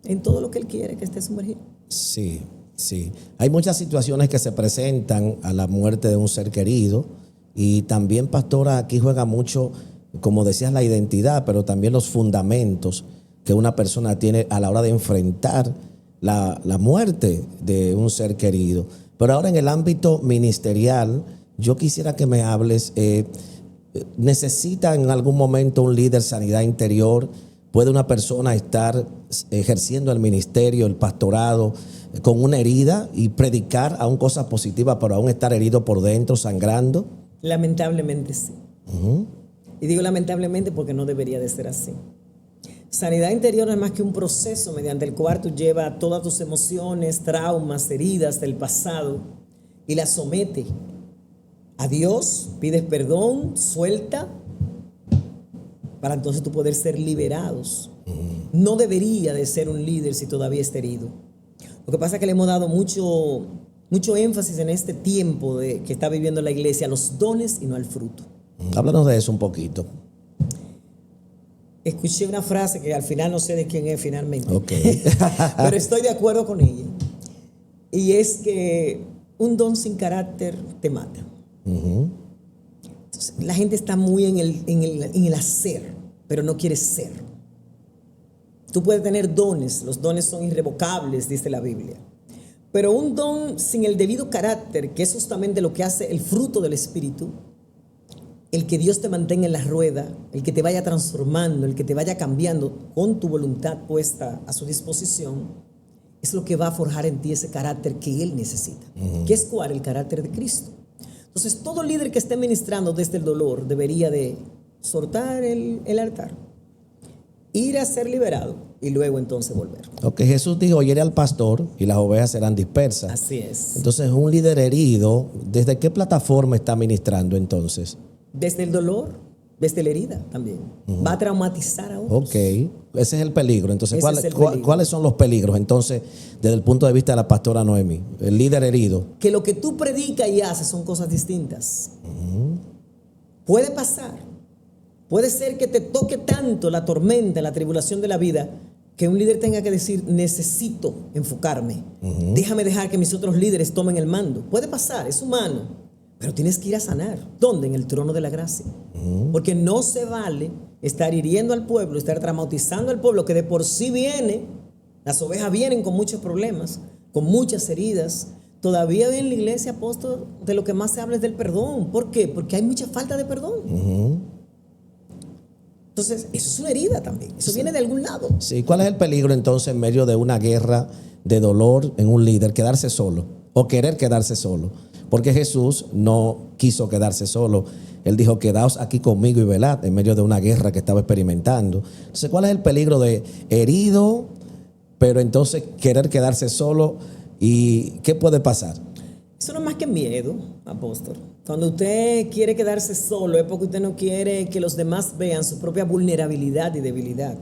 en todo lo que él quiere que esté sumergido. Sí, sí. Hay muchas situaciones que se presentan a la muerte de un ser querido y también, pastora, aquí juega mucho, como decías, la identidad, pero también los fundamentos que una persona tiene a la hora de enfrentar la muerte de un ser querido. Pero ahora en el ámbito ministerial, yo quisiera que me hables, ¿necesita en algún momento un líder sanidad interior? ¿Puede una persona estar ejerciendo el ministerio, el pastorado, con una herida y predicar aún cosas positivas, pero aún estar herido por dentro, sangrando? Lamentablemente sí. Y digo lamentablemente porque no debería de ser así. Sanidad interior no es más que un proceso mediante el cual tú llevas todas tus emociones, traumas, heridas del pasado y las sometes a Dios, pides perdón, suelta, para entonces tú poder ser liberados. No debería de ser un líder si todavía está herido. Lo que pasa es que le hemos dado mucho énfasis en este tiempo que está viviendo la iglesia a los dones y no al fruto. Háblanos de eso un poquito. Escuché una frase que al final no sé de quién es finalmente, Okay. pero estoy de acuerdo con ella. Y es que un don sin carácter te mata. Entonces, la gente está muy en el hacer, pero no quiere ser. Tú puedes tener dones, los dones son irrevocables, dice la Biblia. Pero un don sin el debido carácter, que es justamente lo que hace el fruto del Espíritu, el que Dios te mantenga en la rueda, el que te vaya transformando, el que te vaya cambiando con tu voluntad puesta a su disposición, es lo que va a forjar en ti ese carácter que Él necesita. ¿Qué es cuál? El carácter de Cristo. Entonces, todo líder que esté ministrando desde el dolor debería de soltar el altar, ir a ser liberado y luego entonces volver. Ok, Jesús dijo, hiere al pastor y las ovejas serán dispersas. Así es. Entonces, un líder herido, ¿desde qué plataforma está ministrando entonces? Desde el dolor, desde la herida también. Va a traumatizar a otros. Ok, ese es el peligro. Entonces, Ese es el peligro. ¿cuáles son los peligros entonces desde el punto de vista de la pastora Noemi? El líder herido. Que lo que tú predicas y haces son cosas distintas. Puede pasar. Puede ser que te toque tanto la tormenta, la tribulación de la vida, que un líder tenga que decir, necesito enfocarme. Déjame dejar que mis otros líderes tomen el mando. Puede pasar, es humano. Pero tienes que ir a sanar. ¿Dónde? En el trono de la gracia. Porque no se vale estar hiriendo al pueblo, estar traumatizando al pueblo, que de por sí viene, las ovejas vienen con muchos problemas, con muchas heridas. Todavía hoy en la iglesia, apóstol, de lo que más se habla es del perdón. ¿Por qué? Porque hay mucha falta de perdón. Entonces, eso es una herida también. Eso viene de algún lado. Sí, ¿cuál es el peligro entonces en medio de una guerra de dolor en un líder? Quedarse solo o querer quedarse solo. Porque Jesús no quiso quedarse solo. Él dijo, quedaos aquí conmigo y velad en medio de una guerra que estaba experimentando. Entonces, ¿cuál es el peligro de herido, pero entonces querer quedarse solo? ¿Y qué puede pasar? Eso no es más que miedo, apóstol. Cuando usted quiere quedarse solo es porque usted no quiere que los demás vean su propia vulnerabilidad y debilidad.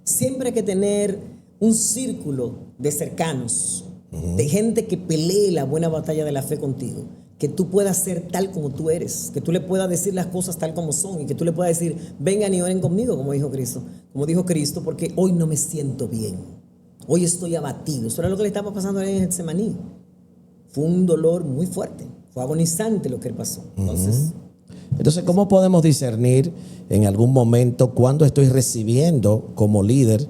Siempre hay que tener un círculo de cercanos, de gente que pelee la buena batalla de la fe contigo, que tú puedas ser tal como tú eres, que tú le puedas decir las cosas tal como son y que tú le puedas decir, vengan y oren conmigo, como dijo Cristo, porque hoy no me siento bien, hoy estoy abatido. Eso era lo que le estaba pasando en Getsemaní. Fue un dolor muy fuerte, fue agonizante lo que él pasó. Entonces, ¿cómo podemos discernir en algún momento cuando estoy recibiendo como líder?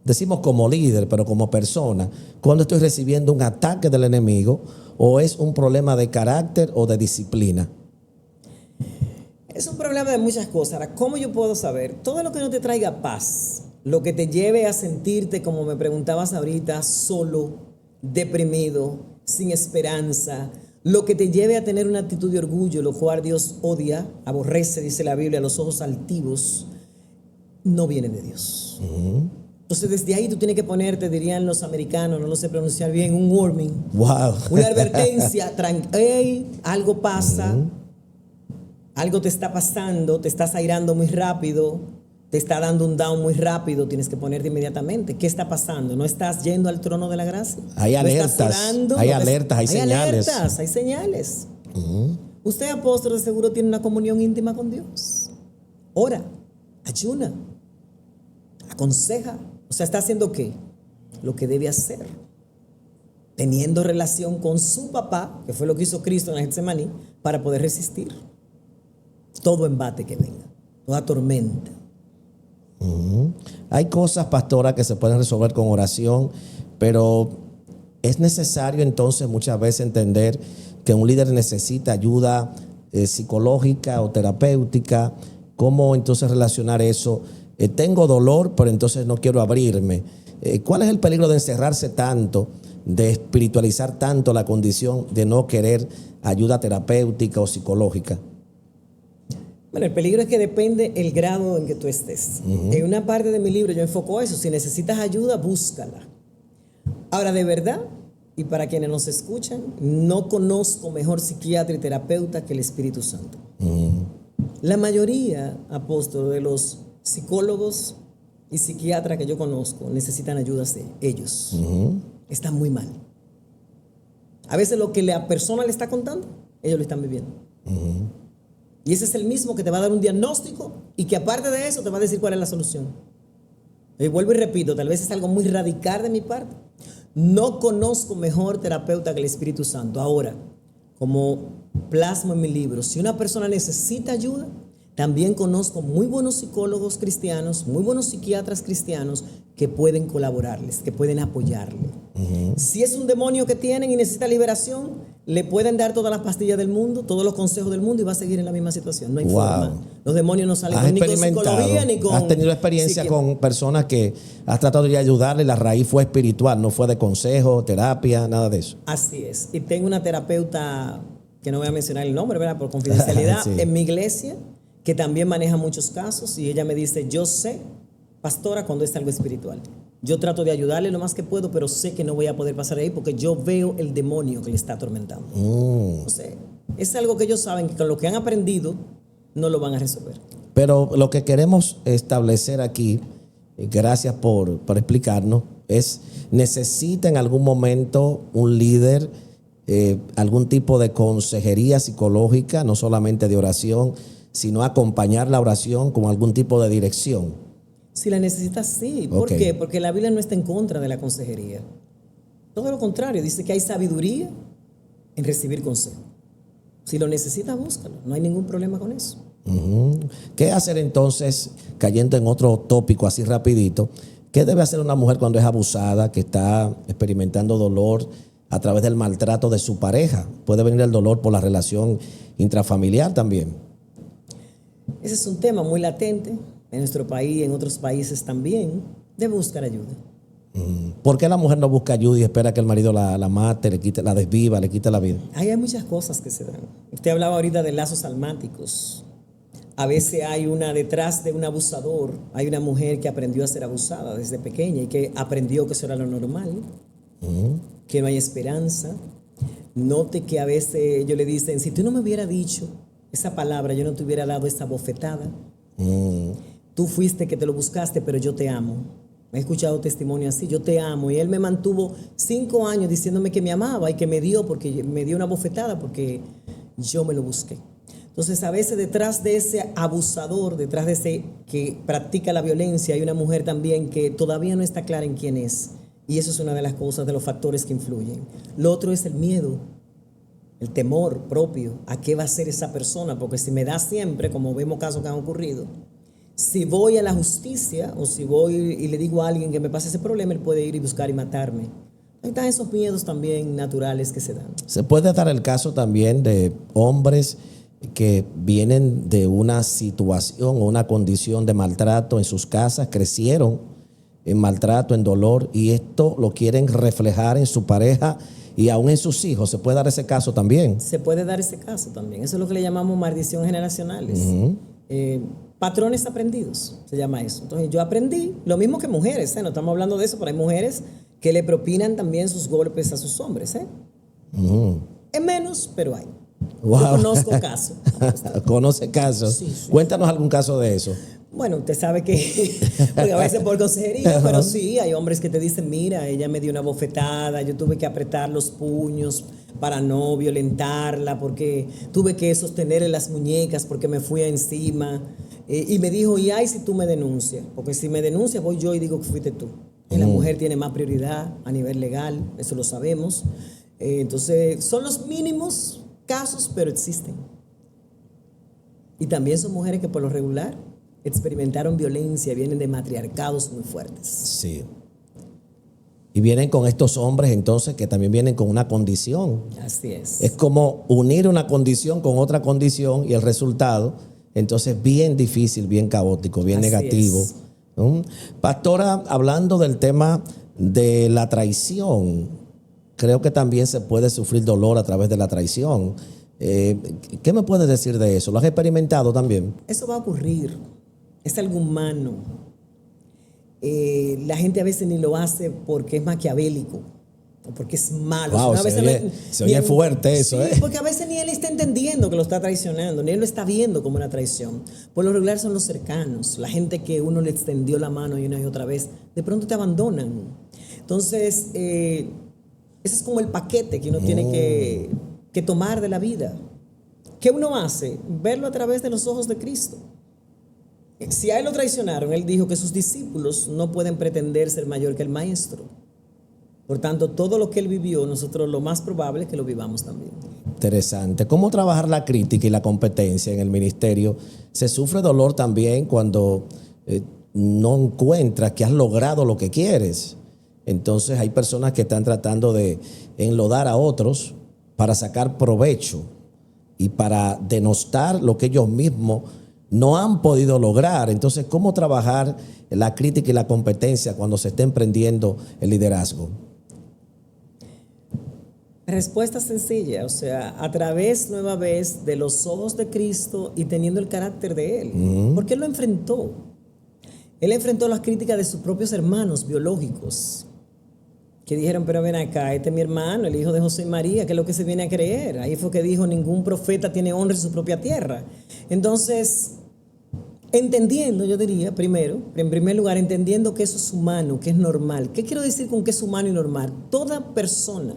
Decimos como líder, pero como persona, cuando estoy recibiendo un ataque del enemigo o es un problema de carácter o de disciplina. Es un problema de muchas cosas. Ahora, ¿cómo yo puedo saber? Todo lo que no te traiga paz, lo que te lleve a sentirte, como me preguntabas ahorita, solo, deprimido, sin esperanza, lo que te lleve a tener una actitud de orgullo, lo cual Dios odia, aborrece, dice la Biblia, los ojos altivos, no viene de Dios. Entonces, desde ahí tú tienes que ponerte, dirían los americanos, no lo sé pronunciar bien, un warning. Wow. Una advertencia, hey, algo pasa, algo te está pasando, te estás airando muy rápido, te está dando un down muy rápido, tienes que ponerte inmediatamente. ¿Qué está pasando? ¿No estás yendo al trono de la gracia? Hay alertas, hay señales. Hay señales. Usted, apóstol, de seguro tiene una comunión íntima con Dios. Ora, ayuna, aconseja. O sea, ¿está haciendo qué? Lo que debe hacer. Teniendo relación con su papá, que fue lo que hizo Cristo en la Getsemaní, para poder resistir todo embate que venga, toda tormenta. Hay cosas, pastora, que se pueden resolver con oración, pero es necesario entonces muchas veces entender que un líder necesita ayuda psicológica o terapéutica. ¿Cómo entonces relacionar eso? Tengo dolor, pero entonces no quiero abrirme. ¿Cuál es el peligro de encerrarse tanto, de espiritualizar tanto la condición de no querer ayuda terapéutica o psicológica? Bueno, el peligro es que depende el grado en que tú estés. En una parte de mi libro yo enfoco eso. Si necesitas ayuda, búscala. Ahora, de verdad, y para quienes nos escuchan, no conozco mejor psiquiatra y terapeuta que el Espíritu Santo. La mayoría, apóstol, de los psicólogos y psiquiatras que yo conozco necesitan ayuda de ellos. Están muy mal. A veces lo que la persona le está contando, ellos lo están viviendo. Y ese es el mismo que te va a dar un diagnóstico y que aparte de eso te va a decir cuál es la solución. Y vuelvo y repito, tal vez es algo muy radical de mi parte. No conozco mejor terapeuta que el Espíritu Santo. Ahora, como plasmo en mi libro, si una persona necesita ayuda, también conozco muy buenos psicólogos cristianos, muy buenos psiquiatras cristianos que pueden colaborarles, que pueden apoyarle. Si es un demonio que tienen y necesita liberación, le pueden dar todas las pastillas del mundo, todos los consejos del mundo y va a seguir en la misma situación. No hay forma. Los demonios no salen ni con psicología ni con... ¿Has tenido experiencia con personas que has tratado de ayudarle y la raíz fue espiritual, no fue de consejo, terapia, nada de eso? Así es. Y tengo una terapeuta, que no voy a mencionar el nombre, ¿verdad? Por confidencialidad, sí, en mi iglesia, que también maneja muchos casos y ella me dice, yo sé, pastora, cuando es algo espiritual. Yo trato de ayudarle lo más que puedo, pero sé que no voy a poder pasar ahí porque yo veo el demonio que le está atormentando. O sea, es algo que ellos saben que con lo que han aprendido no lo van a resolver. Pero lo que queremos establecer aquí, gracias por explicarnos, es necesita en algún momento un líder algún tipo de consejería psicológica, no solamente de oración, sino acompañar la oración con algún tipo de dirección. Si la necesitas, sí. ¿Por qué? Porque la Biblia no está en contra de la consejería. Todo lo contrario, dice que hay sabiduría en recibir consejo. Si lo necesitas, búscalo. No hay ningún problema con eso. ¿Qué hacer entonces, cayendo en otro tópico así rapidito? ¿Qué debe hacer una mujer cuando es abusada, que está experimentando dolor a través del maltrato de su pareja? Puede venir el dolor por la relación intrafamiliar también. Ese es un tema muy latente. en nuestro país, en otros países también, debe buscar ayuda. ¿Por qué la mujer no busca ayuda y espera que el marido la mate, le quite, la desviva, le quite la vida? Ahí hay muchas cosas que se dan. Usted hablaba ahorita de lazos almáticos. A veces hay detrás de un abusador, hay una mujer que aprendió a ser abusada desde pequeña y que aprendió que eso era lo normal, que no hay esperanza. Note que a veces ellos le dicen, si tú no me hubieras dicho esa palabra, yo no te hubiera dado esa bofetada. Tú fuiste que te lo buscaste, pero yo te amo. He escuchado testimonio así, yo te amo. Y él me mantuvo 5 años diciéndome que me amaba y que me dio una bofetada porque yo me lo busqué. Entonces, a veces detrás de ese abusador, detrás de ese que practica la violencia, hay una mujer también que todavía no está clara en quién es. Y eso es una de las cosas, de los factores que influyen. Lo otro es el miedo, el temor propio a qué va a hacer esa persona. Porque si me da siempre, como vemos casos que han ocurrido, si voy a la justicia o si voy y le digo a alguien que me pase ese problema, él puede ir y buscar y matarme. Ahí están esos miedos también naturales que se dan. Se puede dar el caso también de hombres que vienen de una situación o una condición de maltrato en sus casas, crecieron en maltrato, en dolor, y esto lo quieren reflejar en su pareja y aún en sus hijos. ¿Se puede dar ese caso también? Se puede dar ese caso también. Eso es lo que le llamamos maldición generacionales. Patrones aprendidos, se llama eso. Entonces yo aprendí, lo mismo que mujeres, no estamos hablando de eso, pero hay mujeres que le propinan también sus golpes a sus hombres. Es menos, pero hay. Wow. Yo conozco casos. ¿Conoce casos? Sí, sí. Cuéntanos algún caso de eso. Bueno, usted sabe que, porque a veces por consejería, pero sí, hay hombres que te dicen, mira, ella me dio una bofetada, yo tuve que apretar los puños para no violentarla, porque tuve que sostenerle las muñecas porque me fui encima. Y me dijo, y ay, si tú me denuncias, porque si me denuncias voy yo y digo que fuiste tú. Y la mujer tiene más prioridad a nivel legal, eso lo sabemos. Entonces, son los mínimos casos, pero existen. Y también son mujeres que por lo regular experimentaron violencia, vienen de matriarcados muy fuertes. Sí. Y vienen con estos hombres entonces que también vienen con una condición. Así es. Es como unir una condición con otra condición y el resultado, entonces bien difícil, bien caótico, bien Así negativo. es. Pastora, hablando del tema de la traición, creo que también se puede sufrir dolor a través de la traición. ¿Qué me puedes decir de eso? ¿Lo has experimentado también? Eso va a ocurrir. Es algo humano. La gente a veces ni lo hace porque es maquiavélico o porque es malo. Wow, se oye fuerte eso. Sí, porque a veces ni él está entendiendo que lo está traicionando, ni él lo está viendo como una traición. Por lo regular son los cercanos, la gente que uno le extendió la mano y una y otra vez, de pronto te abandonan. Entonces, ese es como el paquete que uno tiene que tomar de la vida. ¿Qué uno hace? Verlo a través de los ojos de Cristo. Si a él lo traicionaron, él dijo que sus discípulos no pueden pretender ser mayor que el maestro. Por tanto, todo lo que él vivió, nosotros lo más probable es que lo vivamos también. Interesante. ¿Cómo trabajar la crítica y la competencia en el ministerio? ¿Se sufre dolor también cuando no encuentras que has logrado lo que quieres? Entonces hay personas que están tratando de enlodar a otros para sacar provecho y para denostar lo que ellos mismos no han podido lograr. Entonces, ¿cómo trabajar la crítica y la competencia cuando se esté emprendiendo el liderazgo? Respuesta sencilla, o sea, a través nueva vez de los ojos de Cristo y teniendo el carácter de Él. Porque Él lo enfrentó. Él enfrentó las críticas de sus propios hermanos biológicos, que dijeron, pero ven acá, este es mi hermano, el hijo de José y María, ¿qué es lo que se viene a creer? Ahí fue que dijo, ningún profeta tiene honra en su propia tierra. Entonces, entendiendo, yo diría, primero, en primer lugar, entendiendo que eso es humano, que es normal. ¿Qué quiero decir con que es humano y normal? Toda persona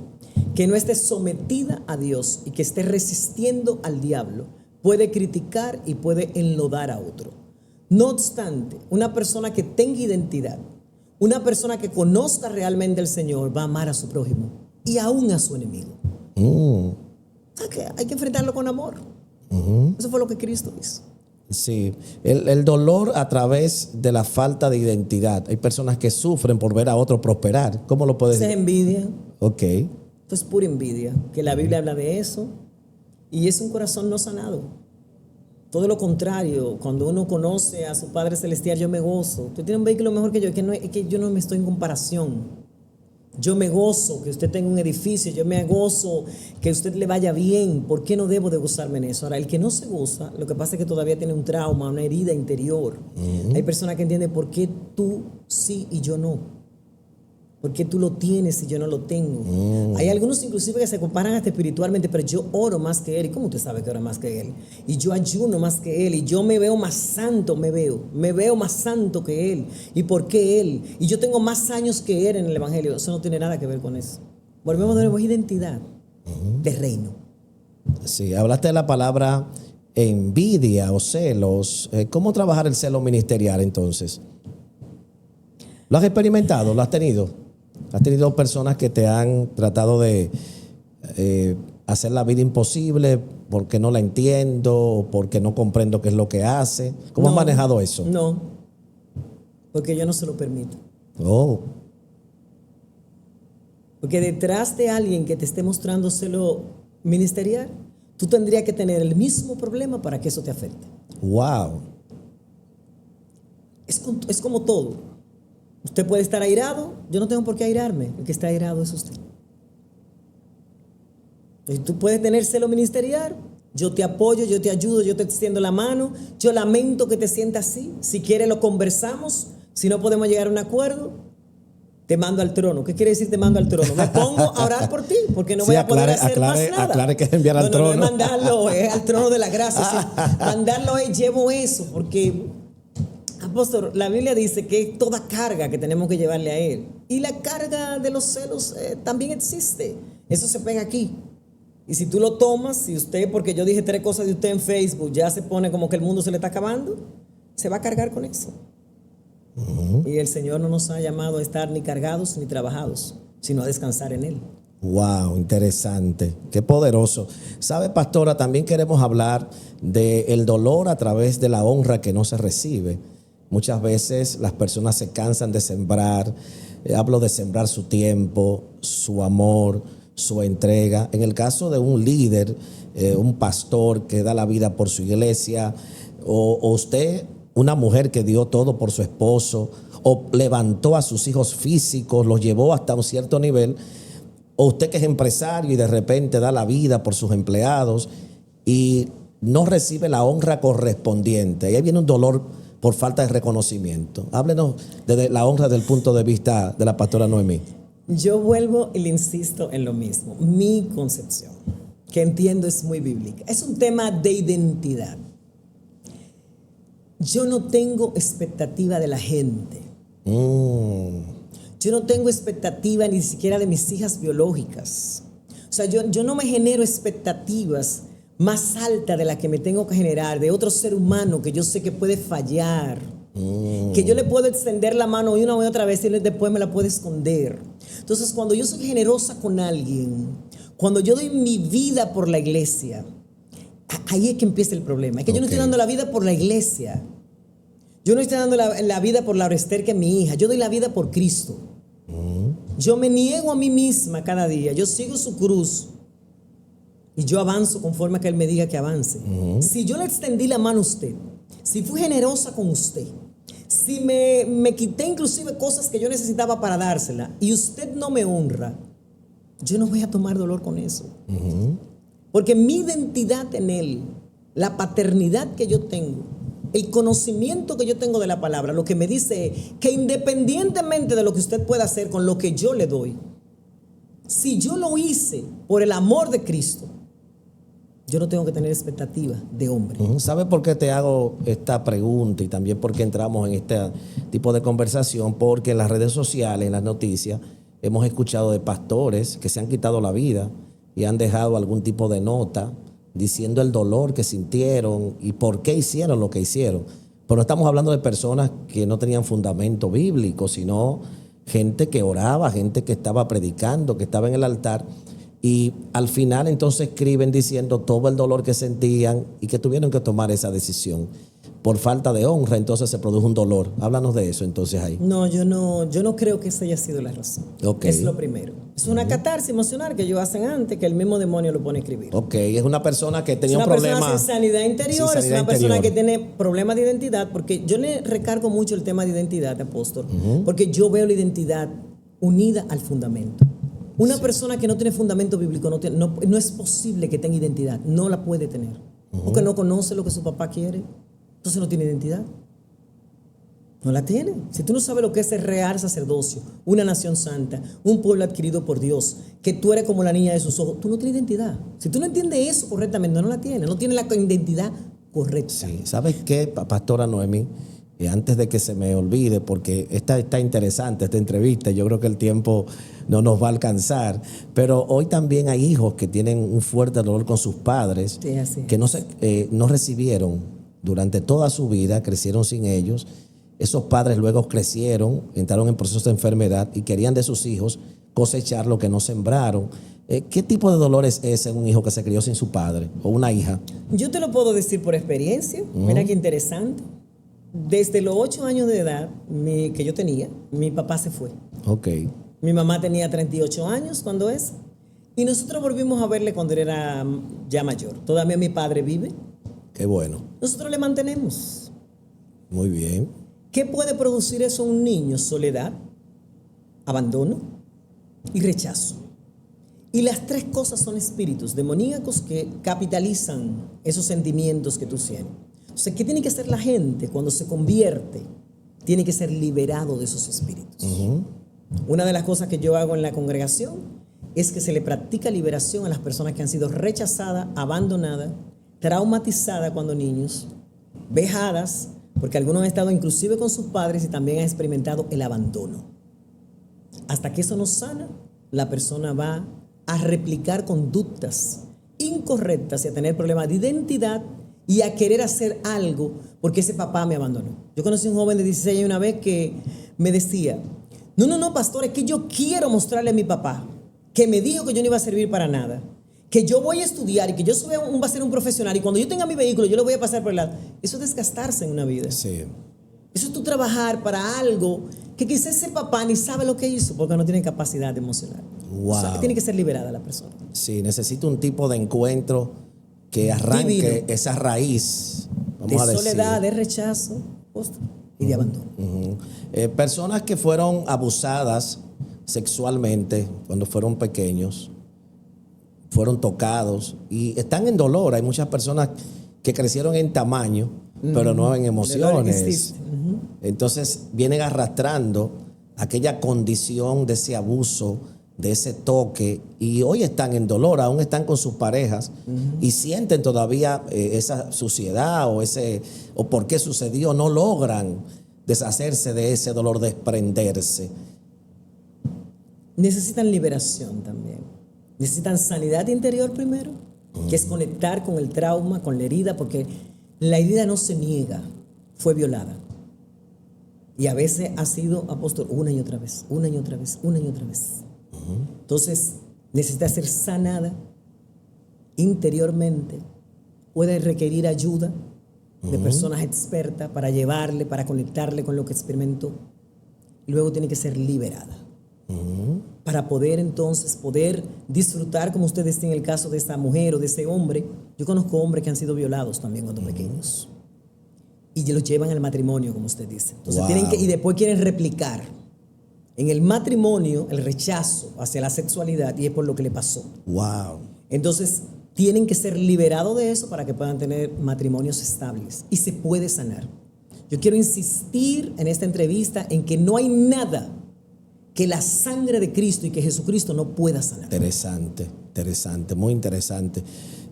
que no esté sometida a Dios y que esté resistiendo al diablo puede criticar y puede enlodar a otro. No obstante, una persona que tenga identidad, una persona que conozca realmente al Señor va a amar a su prójimo y aún a su enemigo. Hay que enfrentarlo con amor. Eso fue lo que Cristo hizo. Sí, el dolor a través de la falta de identidad. Hay personas que sufren por ver a otros prosperar. ¿Cómo lo puedes decir? Es envidia. Ok. Esto es pura envidia, que la Biblia habla de eso. Y es un corazón no sanado. Todo lo contrario, cuando uno conoce a su Padre Celestial, yo me gozo. Usted tiene un vehículo mejor que yo, es que yo no me estoy en comparación. Yo me gozo que usted tenga un edificio, yo me gozo que a usted le vaya bien. ¿Por qué no debo de gozarme en eso? Ahora, el que no se goza, lo que pasa es que todavía tiene un trauma, una herida interior. Hay personas que entienden por qué tú sí y yo no. ¿Por qué tú lo tienes y yo no lo tengo? Hay algunos inclusive que se comparan hasta espiritualmente, pero yo oro más que él. ¿Y cómo usted sabe que ora más que él? Y yo ayuno más que él. Y yo me veo más santo, me veo más santo que él. ¿Y por qué él? Y yo tengo más años que él en el Evangelio. Eso no tiene nada que ver con eso. Volvemos de nuevo a identidad de reino. Sí, hablaste de la palabra envidia o celos. ¿Cómo trabajar el celo ministerial entonces? ¿Lo has experimentado? ¿Lo has tenido? ¿Has tenido personas que te han tratado de hacer la vida imposible porque no la entiendo o porque no comprendo qué es lo que hace? ¿Cómo has manejado eso? No, porque yo no se lo permito. Oh. Porque detrás de alguien que te esté mostrando celo ministerial, tú tendrías que tener el mismo problema para que eso te afecte. Wow. Es como todo. Usted puede estar airado, yo no tengo por qué airarme. El que está airado es usted. Entonces, tú puedes tener celo ministerial, yo te apoyo, yo te ayudo, yo te extiendo la mano, yo lamento que te sientas así. Si quieres lo conversamos, si no podemos llegar a un acuerdo, te mando al trono. ¿Qué quiere decir te mando al trono? Me pongo a orar por ti, porque no voy a poder hacer más nada. Aclare que es enviar al trono. No es mandarlo, es al trono de la gracia. Sí, mandarlo es llevo eso, porque... Apóstol, la Biblia dice que es toda carga que tenemos que llevarle a Él. Y la carga de los celos también existe. Eso se pega aquí. Y si tú lo tomas, si usted, porque yo dije 3 cosas de usted en Facebook, ya se pone como que el mundo se le está acabando, se va a cargar con eso. Y el Señor no nos ha llamado a estar ni cargados ni trabajados, sino a descansar en Él. Wow, interesante, qué poderoso. ¿Sabe, pastora? También queremos hablar del dolor a través de la honra que no se recibe. Muchas veces las personas se cansan de sembrar, hablo de sembrar su tiempo, su amor, su entrega. En el caso de un líder, un pastor que da la vida por su iglesia, o usted, una mujer que dio todo por su esposo, o levantó a sus hijos físicos, los llevó hasta un cierto nivel, o usted que es empresario y de repente da la vida por sus empleados y no recibe la honra correspondiente. Ahí viene un dolor por falta de reconocimiento. Háblenos de la honra desde el punto de vista de la pastora Noemí. Yo vuelvo y le insisto en lo mismo. Mi concepción, que entiendo es muy bíblica, es un tema de identidad. Yo no tengo expectativa de la gente. Yo no tengo expectativa ni siquiera de mis hijas biológicas. O sea, yo no me genero expectativas más alta de la que me tengo que generar de otro ser humano que yo sé que puede fallar, que yo le puedo extender la mano una y otra vez y después me la puede esconder. Entonces, cuando yo soy generosa con alguien, cuando yo doy mi vida por la iglesia, ahí es que empieza el problema. Es que yo no estoy dando la vida por la iglesia. Yo no estoy dando la vida por Laura Esther, que es mi hija. Yo doy la vida por Cristo. Yo me niego a mí misma cada día. Yo sigo su cruz. Y yo avanzo conforme a que Él me diga que avance. Si yo le extendí la mano a usted, si fui generosa con usted, si me quité inclusive cosas que yo necesitaba para dársela y usted no me honra, yo no voy a tomar dolor con eso. Porque mi identidad en Él, la paternidad que yo tengo, el conocimiento que yo tengo de la palabra, lo que me dice que independientemente de lo que usted pueda hacer con lo que yo le doy, si yo lo hice por el amor de Cristo, yo no tengo que tener expectativa de hombre. ¿Sabe por qué te hago esta pregunta y también por qué entramos en este tipo de conversación? Porque en las redes sociales, en las noticias, hemos escuchado de pastores que se han quitado la vida y han dejado algún tipo de nota diciendo el dolor que sintieron y por qué hicieron lo que hicieron. Pero no estamos hablando de personas que no tenían fundamento bíblico, sino gente que oraba, gente que estaba predicando, que estaba en el altar. Y al final entonces escriben diciendo todo el dolor que sentían y que tuvieron que tomar esa decisión. por falta de honra, entonces se produjo un dolor. Háblanos de eso entonces ahí. No, yo no creo que esa haya sido la razón. Ok. Es lo primero. Es una catarsis emocional que ellos hacen antes, que el mismo demonio lo pone a escribir. Ok, es una persona que Es tenía una un problema. persona sin sanidad interior, sin es sanidad una persona interior. que tiene problemas de identidad, porque yo le recargo mucho el tema de identidad, apóstol, porque yo veo la identidad unida al fundamento. Una persona que no tiene fundamento bíblico no es posible que tenga identidad, no la puede tener, porque no conoce lo que su papá quiere, entonces no tiene identidad. No la tiene. Si tú no sabes lo que es el real sacerdocio, una nación santa, un pueblo adquirido por Dios, que tú eres como la niña de sus ojos, tú no tienes identidad. Si tú no entiendes eso correctamente, no la tienes, no tienes la identidad correcta. Sí, ¿sabes qué, Pastora Noemí? Antes de que se me olvide, porque está interesante esta entrevista, yo creo que el tiempo no nos va a alcanzar, pero hoy también hay hijos que tienen un fuerte dolor con sus padres, Sí, así que no recibieron durante toda su vida, crecieron sin ellos. Esos padres luego crecieron, entraron en procesos de enfermedad y querían de sus hijos cosechar lo que no sembraron. ¿Qué tipo de dolor es ese en un hijo que se crió sin su padre o una hija? Yo te lo puedo decir por experiencia. Mira qué interesante. Desde los 8 años de edad que yo tenía, mi papá se fue. Ok. Mi mamá tenía 38 años cuando es. Y nosotros volvimos a verle cuando él era ya mayor. Todavía mi padre vive. Qué bueno. Nosotros le mantenemos. Muy bien. ¿Qué puede producir eso en un niño? Soledad, abandono y rechazo. Y las tres cosas son espíritus demoníacos que capitalizan esos sentimientos que tú tienes. O sea, ¿qué tiene que hacer la gente cuando se convierte? Tiene que ser liberado de esos espíritus. Una de las cosas que yo hago en la congregación es que se le practica liberación a las personas que han sido rechazadas, abandonadas, traumatizadas cuando niños, vejadas, porque algunos han estado inclusive con sus padres y también han experimentado el abandono. Hasta que eso no sana, la persona va a replicar conductas incorrectas y a tener problemas de identidad y a querer hacer algo porque ese papá me abandonó. Yo conocí a un joven de 16 años una vez que me decía, no, pastor, es que yo quiero mostrarle a mi papá que me dijo que yo no iba a servir para nada, que yo voy a estudiar y que yo voy a ser un profesional y cuando yo tenga mi vehículo yo lo voy a pasar por el lado. Eso es desgastarse en una vida. Sí. Eso es tú trabajar para algo que quizás ese papá ni sabe lo que hizo porque no tiene capacidad emocional. Wow. O sea, que tiene que ser liberada la persona. Sí, necesita un tipo de encuentro que arranque Divino. esa raíz, vamos De a decir. soledad, de rechazo y de abandono. Personas que fueron abusadas sexualmente cuando fueron pequeños, fueron tocados y están en dolor. Hay muchas personas que crecieron en tamaño, pero no en emociones. Entonces vienen arrastrando aquella condición de ese abuso, de ese toque, y hoy están en dolor, aún están con sus parejas y sienten todavía esa suciedad o por qué sucedió, no logran deshacerse de ese dolor, desprenderse. Necesitan liberación también. Necesitan sanidad interior primero, que es conectar con el trauma, con la herida, porque la herida no se niega, fue violada. Y a veces ha sido, apóstol, una y otra vez, una y otra vez, una y otra vez. Entonces, necesita ser sanada interiormente. Puede requerir ayuda de personas expertas para llevarle, para conectarle con lo que experimentó. Y luego tiene que ser liberada. Para poder entonces, poder disfrutar, como ustedes tienen el caso de esta mujer o de ese hombre. Yo conozco hombres que han sido violados también cuando pequeños. Y los llevan al matrimonio, como usted dice. Entonces tienen que, y después quieren replicar en el matrimonio el rechazo hacia la sexualidad y es por lo que le pasó. Wow. Entonces tienen que ser liberados de eso para que puedan tener matrimonios estables y se puede sanar. Yo quiero insistir en esta entrevista en que no hay nada que la sangre de Cristo y que Jesucristo no pueda sanar. Interesante, muy interesante.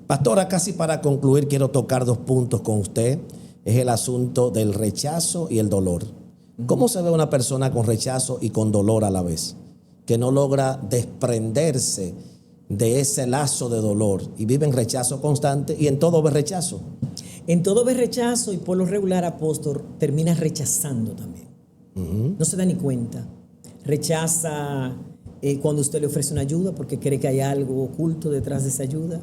Pastora, casi para concluir quiero tocar 2 puntos con usted. Es el asunto del rechazo y el dolor. ¿Cómo se ve una persona con rechazo y con dolor a la vez? Que no logra desprenderse de ese lazo de dolor y vive en rechazo constante y en todo ve rechazo. En todo ve rechazo y por lo regular, apóstol, termina rechazando también. No se da ni cuenta. Rechaza cuando usted le ofrece una ayuda porque cree que hay algo oculto detrás de esa ayuda.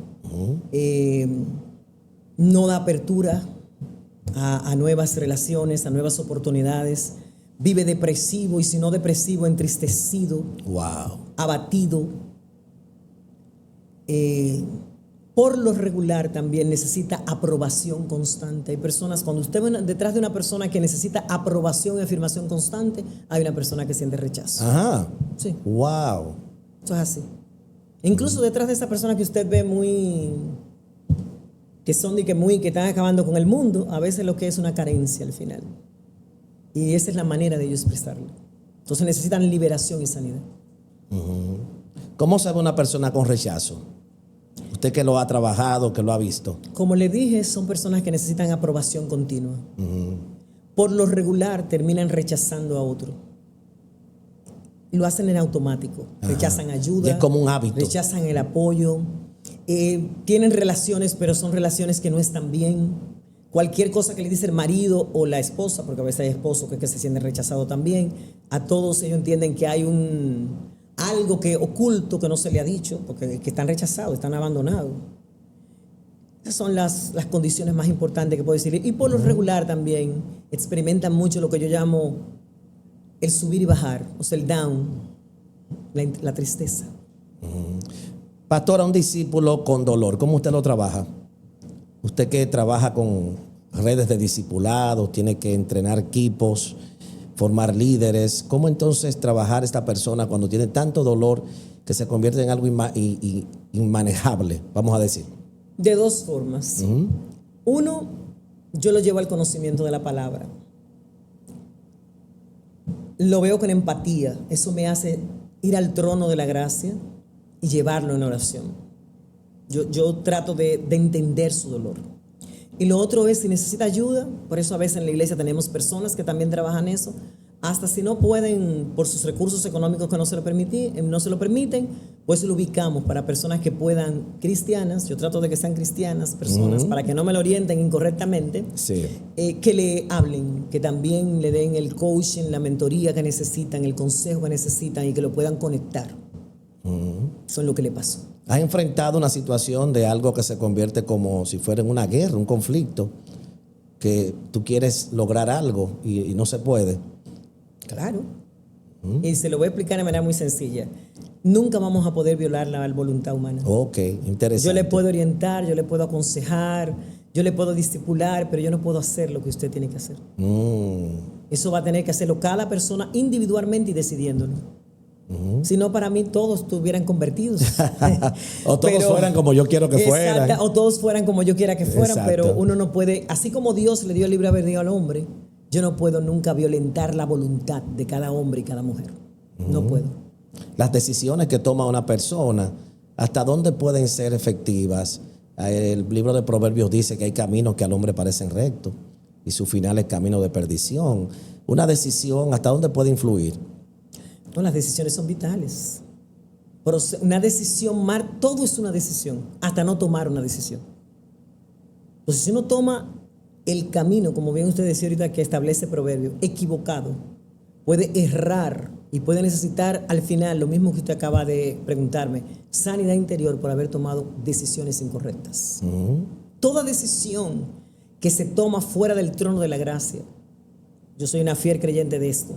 No da apertura a nuevas relaciones, a nuevas oportunidades. Vive depresivo y si no depresivo, entristecido, Wow. abatido. Por lo regular también necesita aprobación constante. Hay personas, cuando usted ve detrás de una persona que necesita aprobación y afirmación constante, hay una persona que siente rechazo. Ajá. Sí, Wow. eso es así. Incluso detrás de esa persona que usted ve que están acabando con el mundo, a veces lo que es una carencia al final. Y esa es la manera de ellos expresarlo. Entonces necesitan liberación y sanidad. ¿Cómo sabe una persona con rechazo? Usted que lo ha trabajado, que lo ha visto. Como le dije, son personas que necesitan aprobación continua. Por lo regular terminan rechazando a otro. Lo hacen en automático. Rechazan ayuda. Y es como un hábito. Rechazan el apoyo. Tienen relaciones, pero son relaciones que no están bien. Cualquier cosa que le dice el marido o la esposa, porque a veces hay esposos que se sienten rechazados también, a todos ellos entienden que hay algo que oculto que no se le ha dicho, porque que están rechazados, están abandonados. Esas son las condiciones más importantes que puedo decir. Y por lo regular también experimentan mucho lo que yo llamo el subir y bajar, o sea, el down, la tristeza. Pastora, un discípulo con dolor, ¿cómo usted lo trabaja? Usted que trabaja con redes de discipulado, tiene que entrenar equipos, formar líderes. ¿Cómo entonces trabajar esta persona cuando tiene tanto dolor que se convierte en algo inmanejable, vamos a decir? De dos formas. Uno, yo lo llevo al conocimiento de la palabra. Lo veo con empatía. Eso me hace ir al trono de la gracia y llevarlo en oración. Yo trato de entender su dolor. Y lo otro es, si necesita ayuda, por eso a veces en la iglesia tenemos personas que también trabajan eso, hasta si no pueden, por sus recursos económicos que no se lo permiten, pues lo ubicamos para personas que puedan, cristianas, yo trato de que sean cristianas, personas, para que no me lo orienten incorrectamente, Sí. que le hablen, que también le den el coaching, la mentoría que necesitan, el consejo que necesitan y que lo puedan conectar. Eso es lo que le pasó. ¿Has enfrentado una situación de algo que se convierte como si fuera en una guerra, un conflicto, que tú quieres lograr algo y no se puede? Claro. Y se lo voy a explicar de manera muy sencilla. Nunca vamos a poder violar la voluntad humana. Ok, interesante. Yo le puedo orientar, yo le puedo aconsejar, yo le puedo discipular, pero yo no puedo hacer lo que usted tiene que hacer. Eso va a tener que hacerlo cada persona individualmente y decidiéndolo. Si no, para mí todos estuvieran convertidos. O todos fueran como yo quiero que fueran. O todos fueran como yo quiera que fueran, Exacto. pero uno no puede, así como Dios le dio el libre albedrío al hombre, yo no puedo nunca violentar la voluntad de cada hombre y cada mujer. No puedo. Las decisiones que toma una persona, ¿hasta dónde pueden ser efectivas? El libro de Proverbios dice que hay caminos que al hombre parecen rectos y su final es camino de perdición. Una decisión, ¿hasta dónde puede influir? No, las decisiones son vitales. Pero una decisión, todo es una decisión, hasta no tomar una decisión. Entonces, si uno toma el camino, como bien usted decía ahorita que establece Proverbio, equivocado, puede errar y puede necesitar al final, lo mismo que usted acaba de preguntarme, sanidad interior por haber tomado decisiones incorrectas. Toda decisión que se toma fuera del trono de la gracia, yo soy una fiel creyente de esto,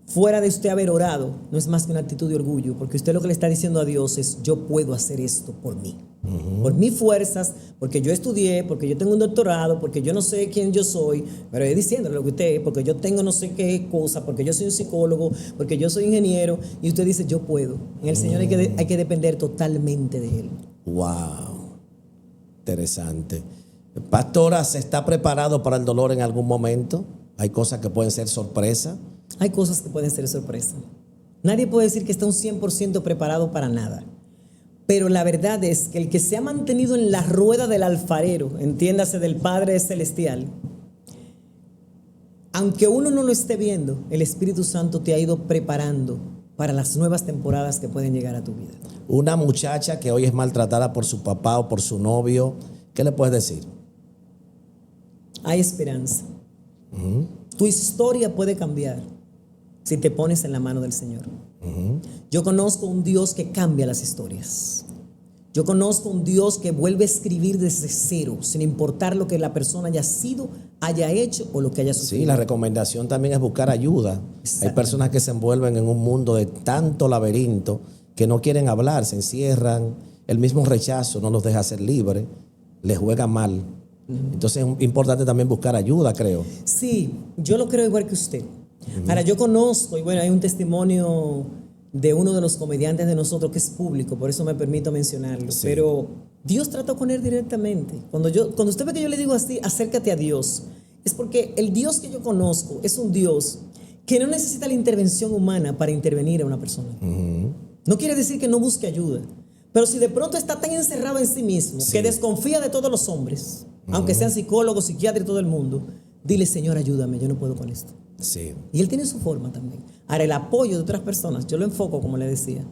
fuera de usted haber orado, no es más que una actitud de orgullo, porque usted lo que le está diciendo a Dios es: yo puedo hacer esto por mí, por mis fuerzas, porque yo estudié, porque yo tengo un doctorado, porque yo no sé quién yo soy, pero es diciéndole lo que usted es, porque yo tengo no sé qué cosa, porque yo soy un psicólogo, porque yo soy ingeniero, y usted dice: yo puedo. En el Señor hay que depender totalmente de Él. Wow, interesante. Pastora, ¿se está preparado para el dolor en algún momento? ¿Hay cosas que pueden ser sorpresa? Hay cosas que pueden ser sorpresa. Nadie puede decir que está un 100% preparado para nada. Pero la verdad es que el que se ha mantenido en la rueda del alfarero, entiéndase del Padre Celestial, aunque uno no lo esté viendo, el Espíritu Santo te ha ido preparando para las nuevas temporadas que pueden llegar a tu vida. Una muchacha que hoy es maltratada por su papá o por su novio, ¿qué le puedes decir? Hay esperanza. Tu historia puede cambiar si te pones en la mano del Señor. Yo conozco un Dios que cambia las historias. Yo conozco un Dios que vuelve a escribir desde cero, sin importar lo que la persona haya sido, haya hecho o lo que haya sufrido. Sí, la recomendación también es buscar ayuda. Hay personas que se envuelven en un mundo de tanto laberinto que no quieren hablar, se encierran, el mismo rechazo no los deja ser libres, les juega mal. Entonces es importante también buscar ayuda, creo. Sí, yo lo creo igual que usted. Ahora, yo conozco, y bueno, hay un testimonio de uno de los comediantes de nosotros que es público, por eso me permito mencionarlo, Sí. pero Dios trató con él directamente. Cuando usted ve que yo le digo así, acércate a Dios, es porque el Dios que yo conozco es un Dios que no necesita la intervención humana para intervenir a una persona. No quiere decir que no busque ayuda, pero si de pronto está tan encerrado en sí mismo, Sí. que desconfía de todos los hombres, aunque sean psicólogos, psiquiatras y todo el mundo, dile, Señor, ayúdame, yo no puedo con esto. Sí. Y él tiene su forma también. Ahora, el apoyo de otras personas, yo lo enfoco, como le decía,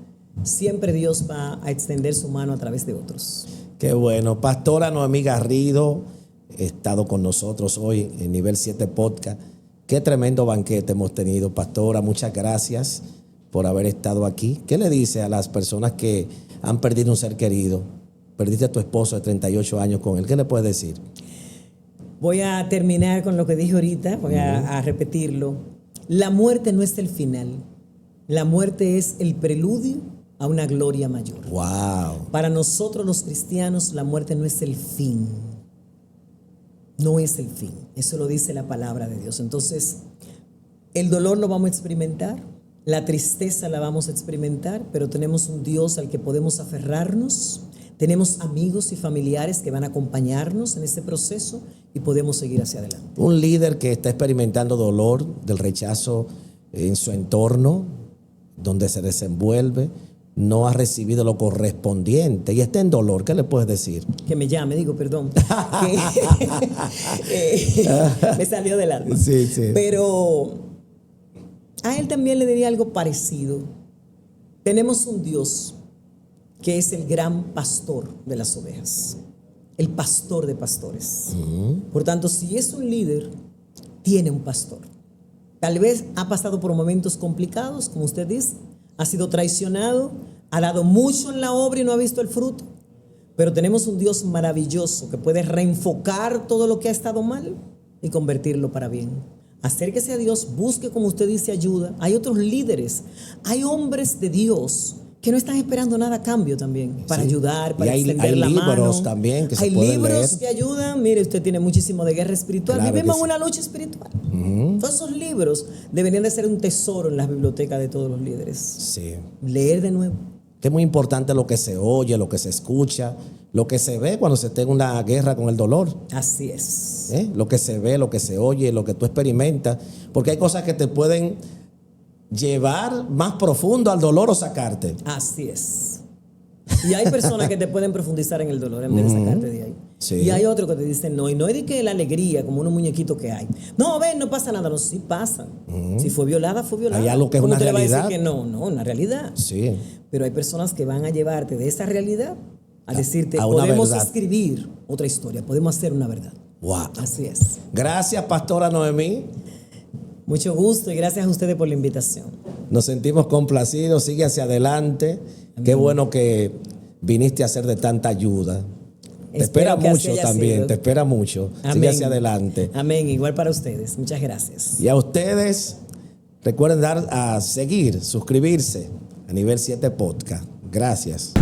siempre Dios va a extender su mano a través de otros. Qué bueno. Pastora Noemí Garrido ha estado con nosotros hoy en Nivel 7 Podcast. Qué tremendo banquete hemos tenido, pastora. Muchas gracias por haber estado aquí. ¿Qué le dice a las personas que han perdido un ser querido? Perdiste a tu esposo de 38 años con él. ¿Qué le puedes decir? Voy a terminar con lo que dije ahorita, voy a repetirlo. La muerte no es el final. La muerte es el preludio a una gloria mayor. Wow. Para nosotros los cristianos, la muerte no es el fin. No es el fin. Eso lo dice la palabra de Dios. Entonces, el dolor lo vamos a experimentar, la tristeza la vamos a experimentar, pero tenemos un Dios al que podemos aferrarnos. Tenemos amigos y familiares que van a acompañarnos en este proceso y podemos seguir hacia adelante. Un líder que está experimentando dolor del rechazo en su entorno, donde se desenvuelve, no ha recibido lo correspondiente y está en dolor. ¿Qué le puedes decir? Que me llame, digo, perdón. Me salió del alma. Sí, sí. Pero a él también le diría algo parecido. Tenemos un Dios que es el gran pastor de las ovejas, el pastor de pastores. Por tanto, si es un líder, tiene un pastor. Tal vez ha pasado por momentos complicados, como usted dice, ha sido traicionado, ha dado mucho en la obra y no ha visto el fruto, pero tenemos un Dios maravilloso que puede reenfocar todo lo que ha estado mal y convertirlo para bien. Acérquese a Dios, busque, como usted dice, ayuda. Hay otros líderes, hay hombres de Dios que no están esperando nada a cambio también, para ayudar, para extender la mano. Hay libros también que se pueden leer. Hay libros que ayudan. Mire, usted tiene muchísimo de guerra espiritual. Claro Vivimos que en sí. una lucha espiritual. Todos esos libros deberían de ser un tesoro en las bibliotecas de todos los líderes. Sí. Leer de nuevo. Que es muy importante lo que se oye, lo que se escucha, lo que se ve cuando se está en una guerra con el dolor. Así es. Lo que se ve, lo que se oye, lo que tú experimentas. Porque hay cosas que te pueden llevar más profundo al dolor o sacarte. Así es. Y hay personas que te pueden profundizar en el dolor en vez de sacarte de ahí. Sí. Y hay otros que te dicen no. Y no es de que la alegría, como unos muñequitos que hay. No, ven, no pasa nada. No, sí pasa. Si fue violada, fue violada. Hay algo que es ¿Cómo una te le va a decir realidad? que no? No, una realidad. Sí. Pero hay personas que van a llevarte de esa realidad a decirte, a una podemos verdad. escribir otra historia, podemos hacer una verdad. Wow. Así es. Gracias, pastora Noemí. Mucho gusto y gracias a ustedes por la invitación. Nos sentimos complacidos. Sigue hacia adelante. Qué bueno que viniste a ser de tanta ayuda. Te espera Espero que así mucho haya también. sido. Te espera mucho. Sigue Amén. hacia adelante. Amén. Igual para ustedes. Muchas gracias. Y a ustedes, recuerden dar a seguir, suscribirse a Nivel 7 Podcast. Gracias.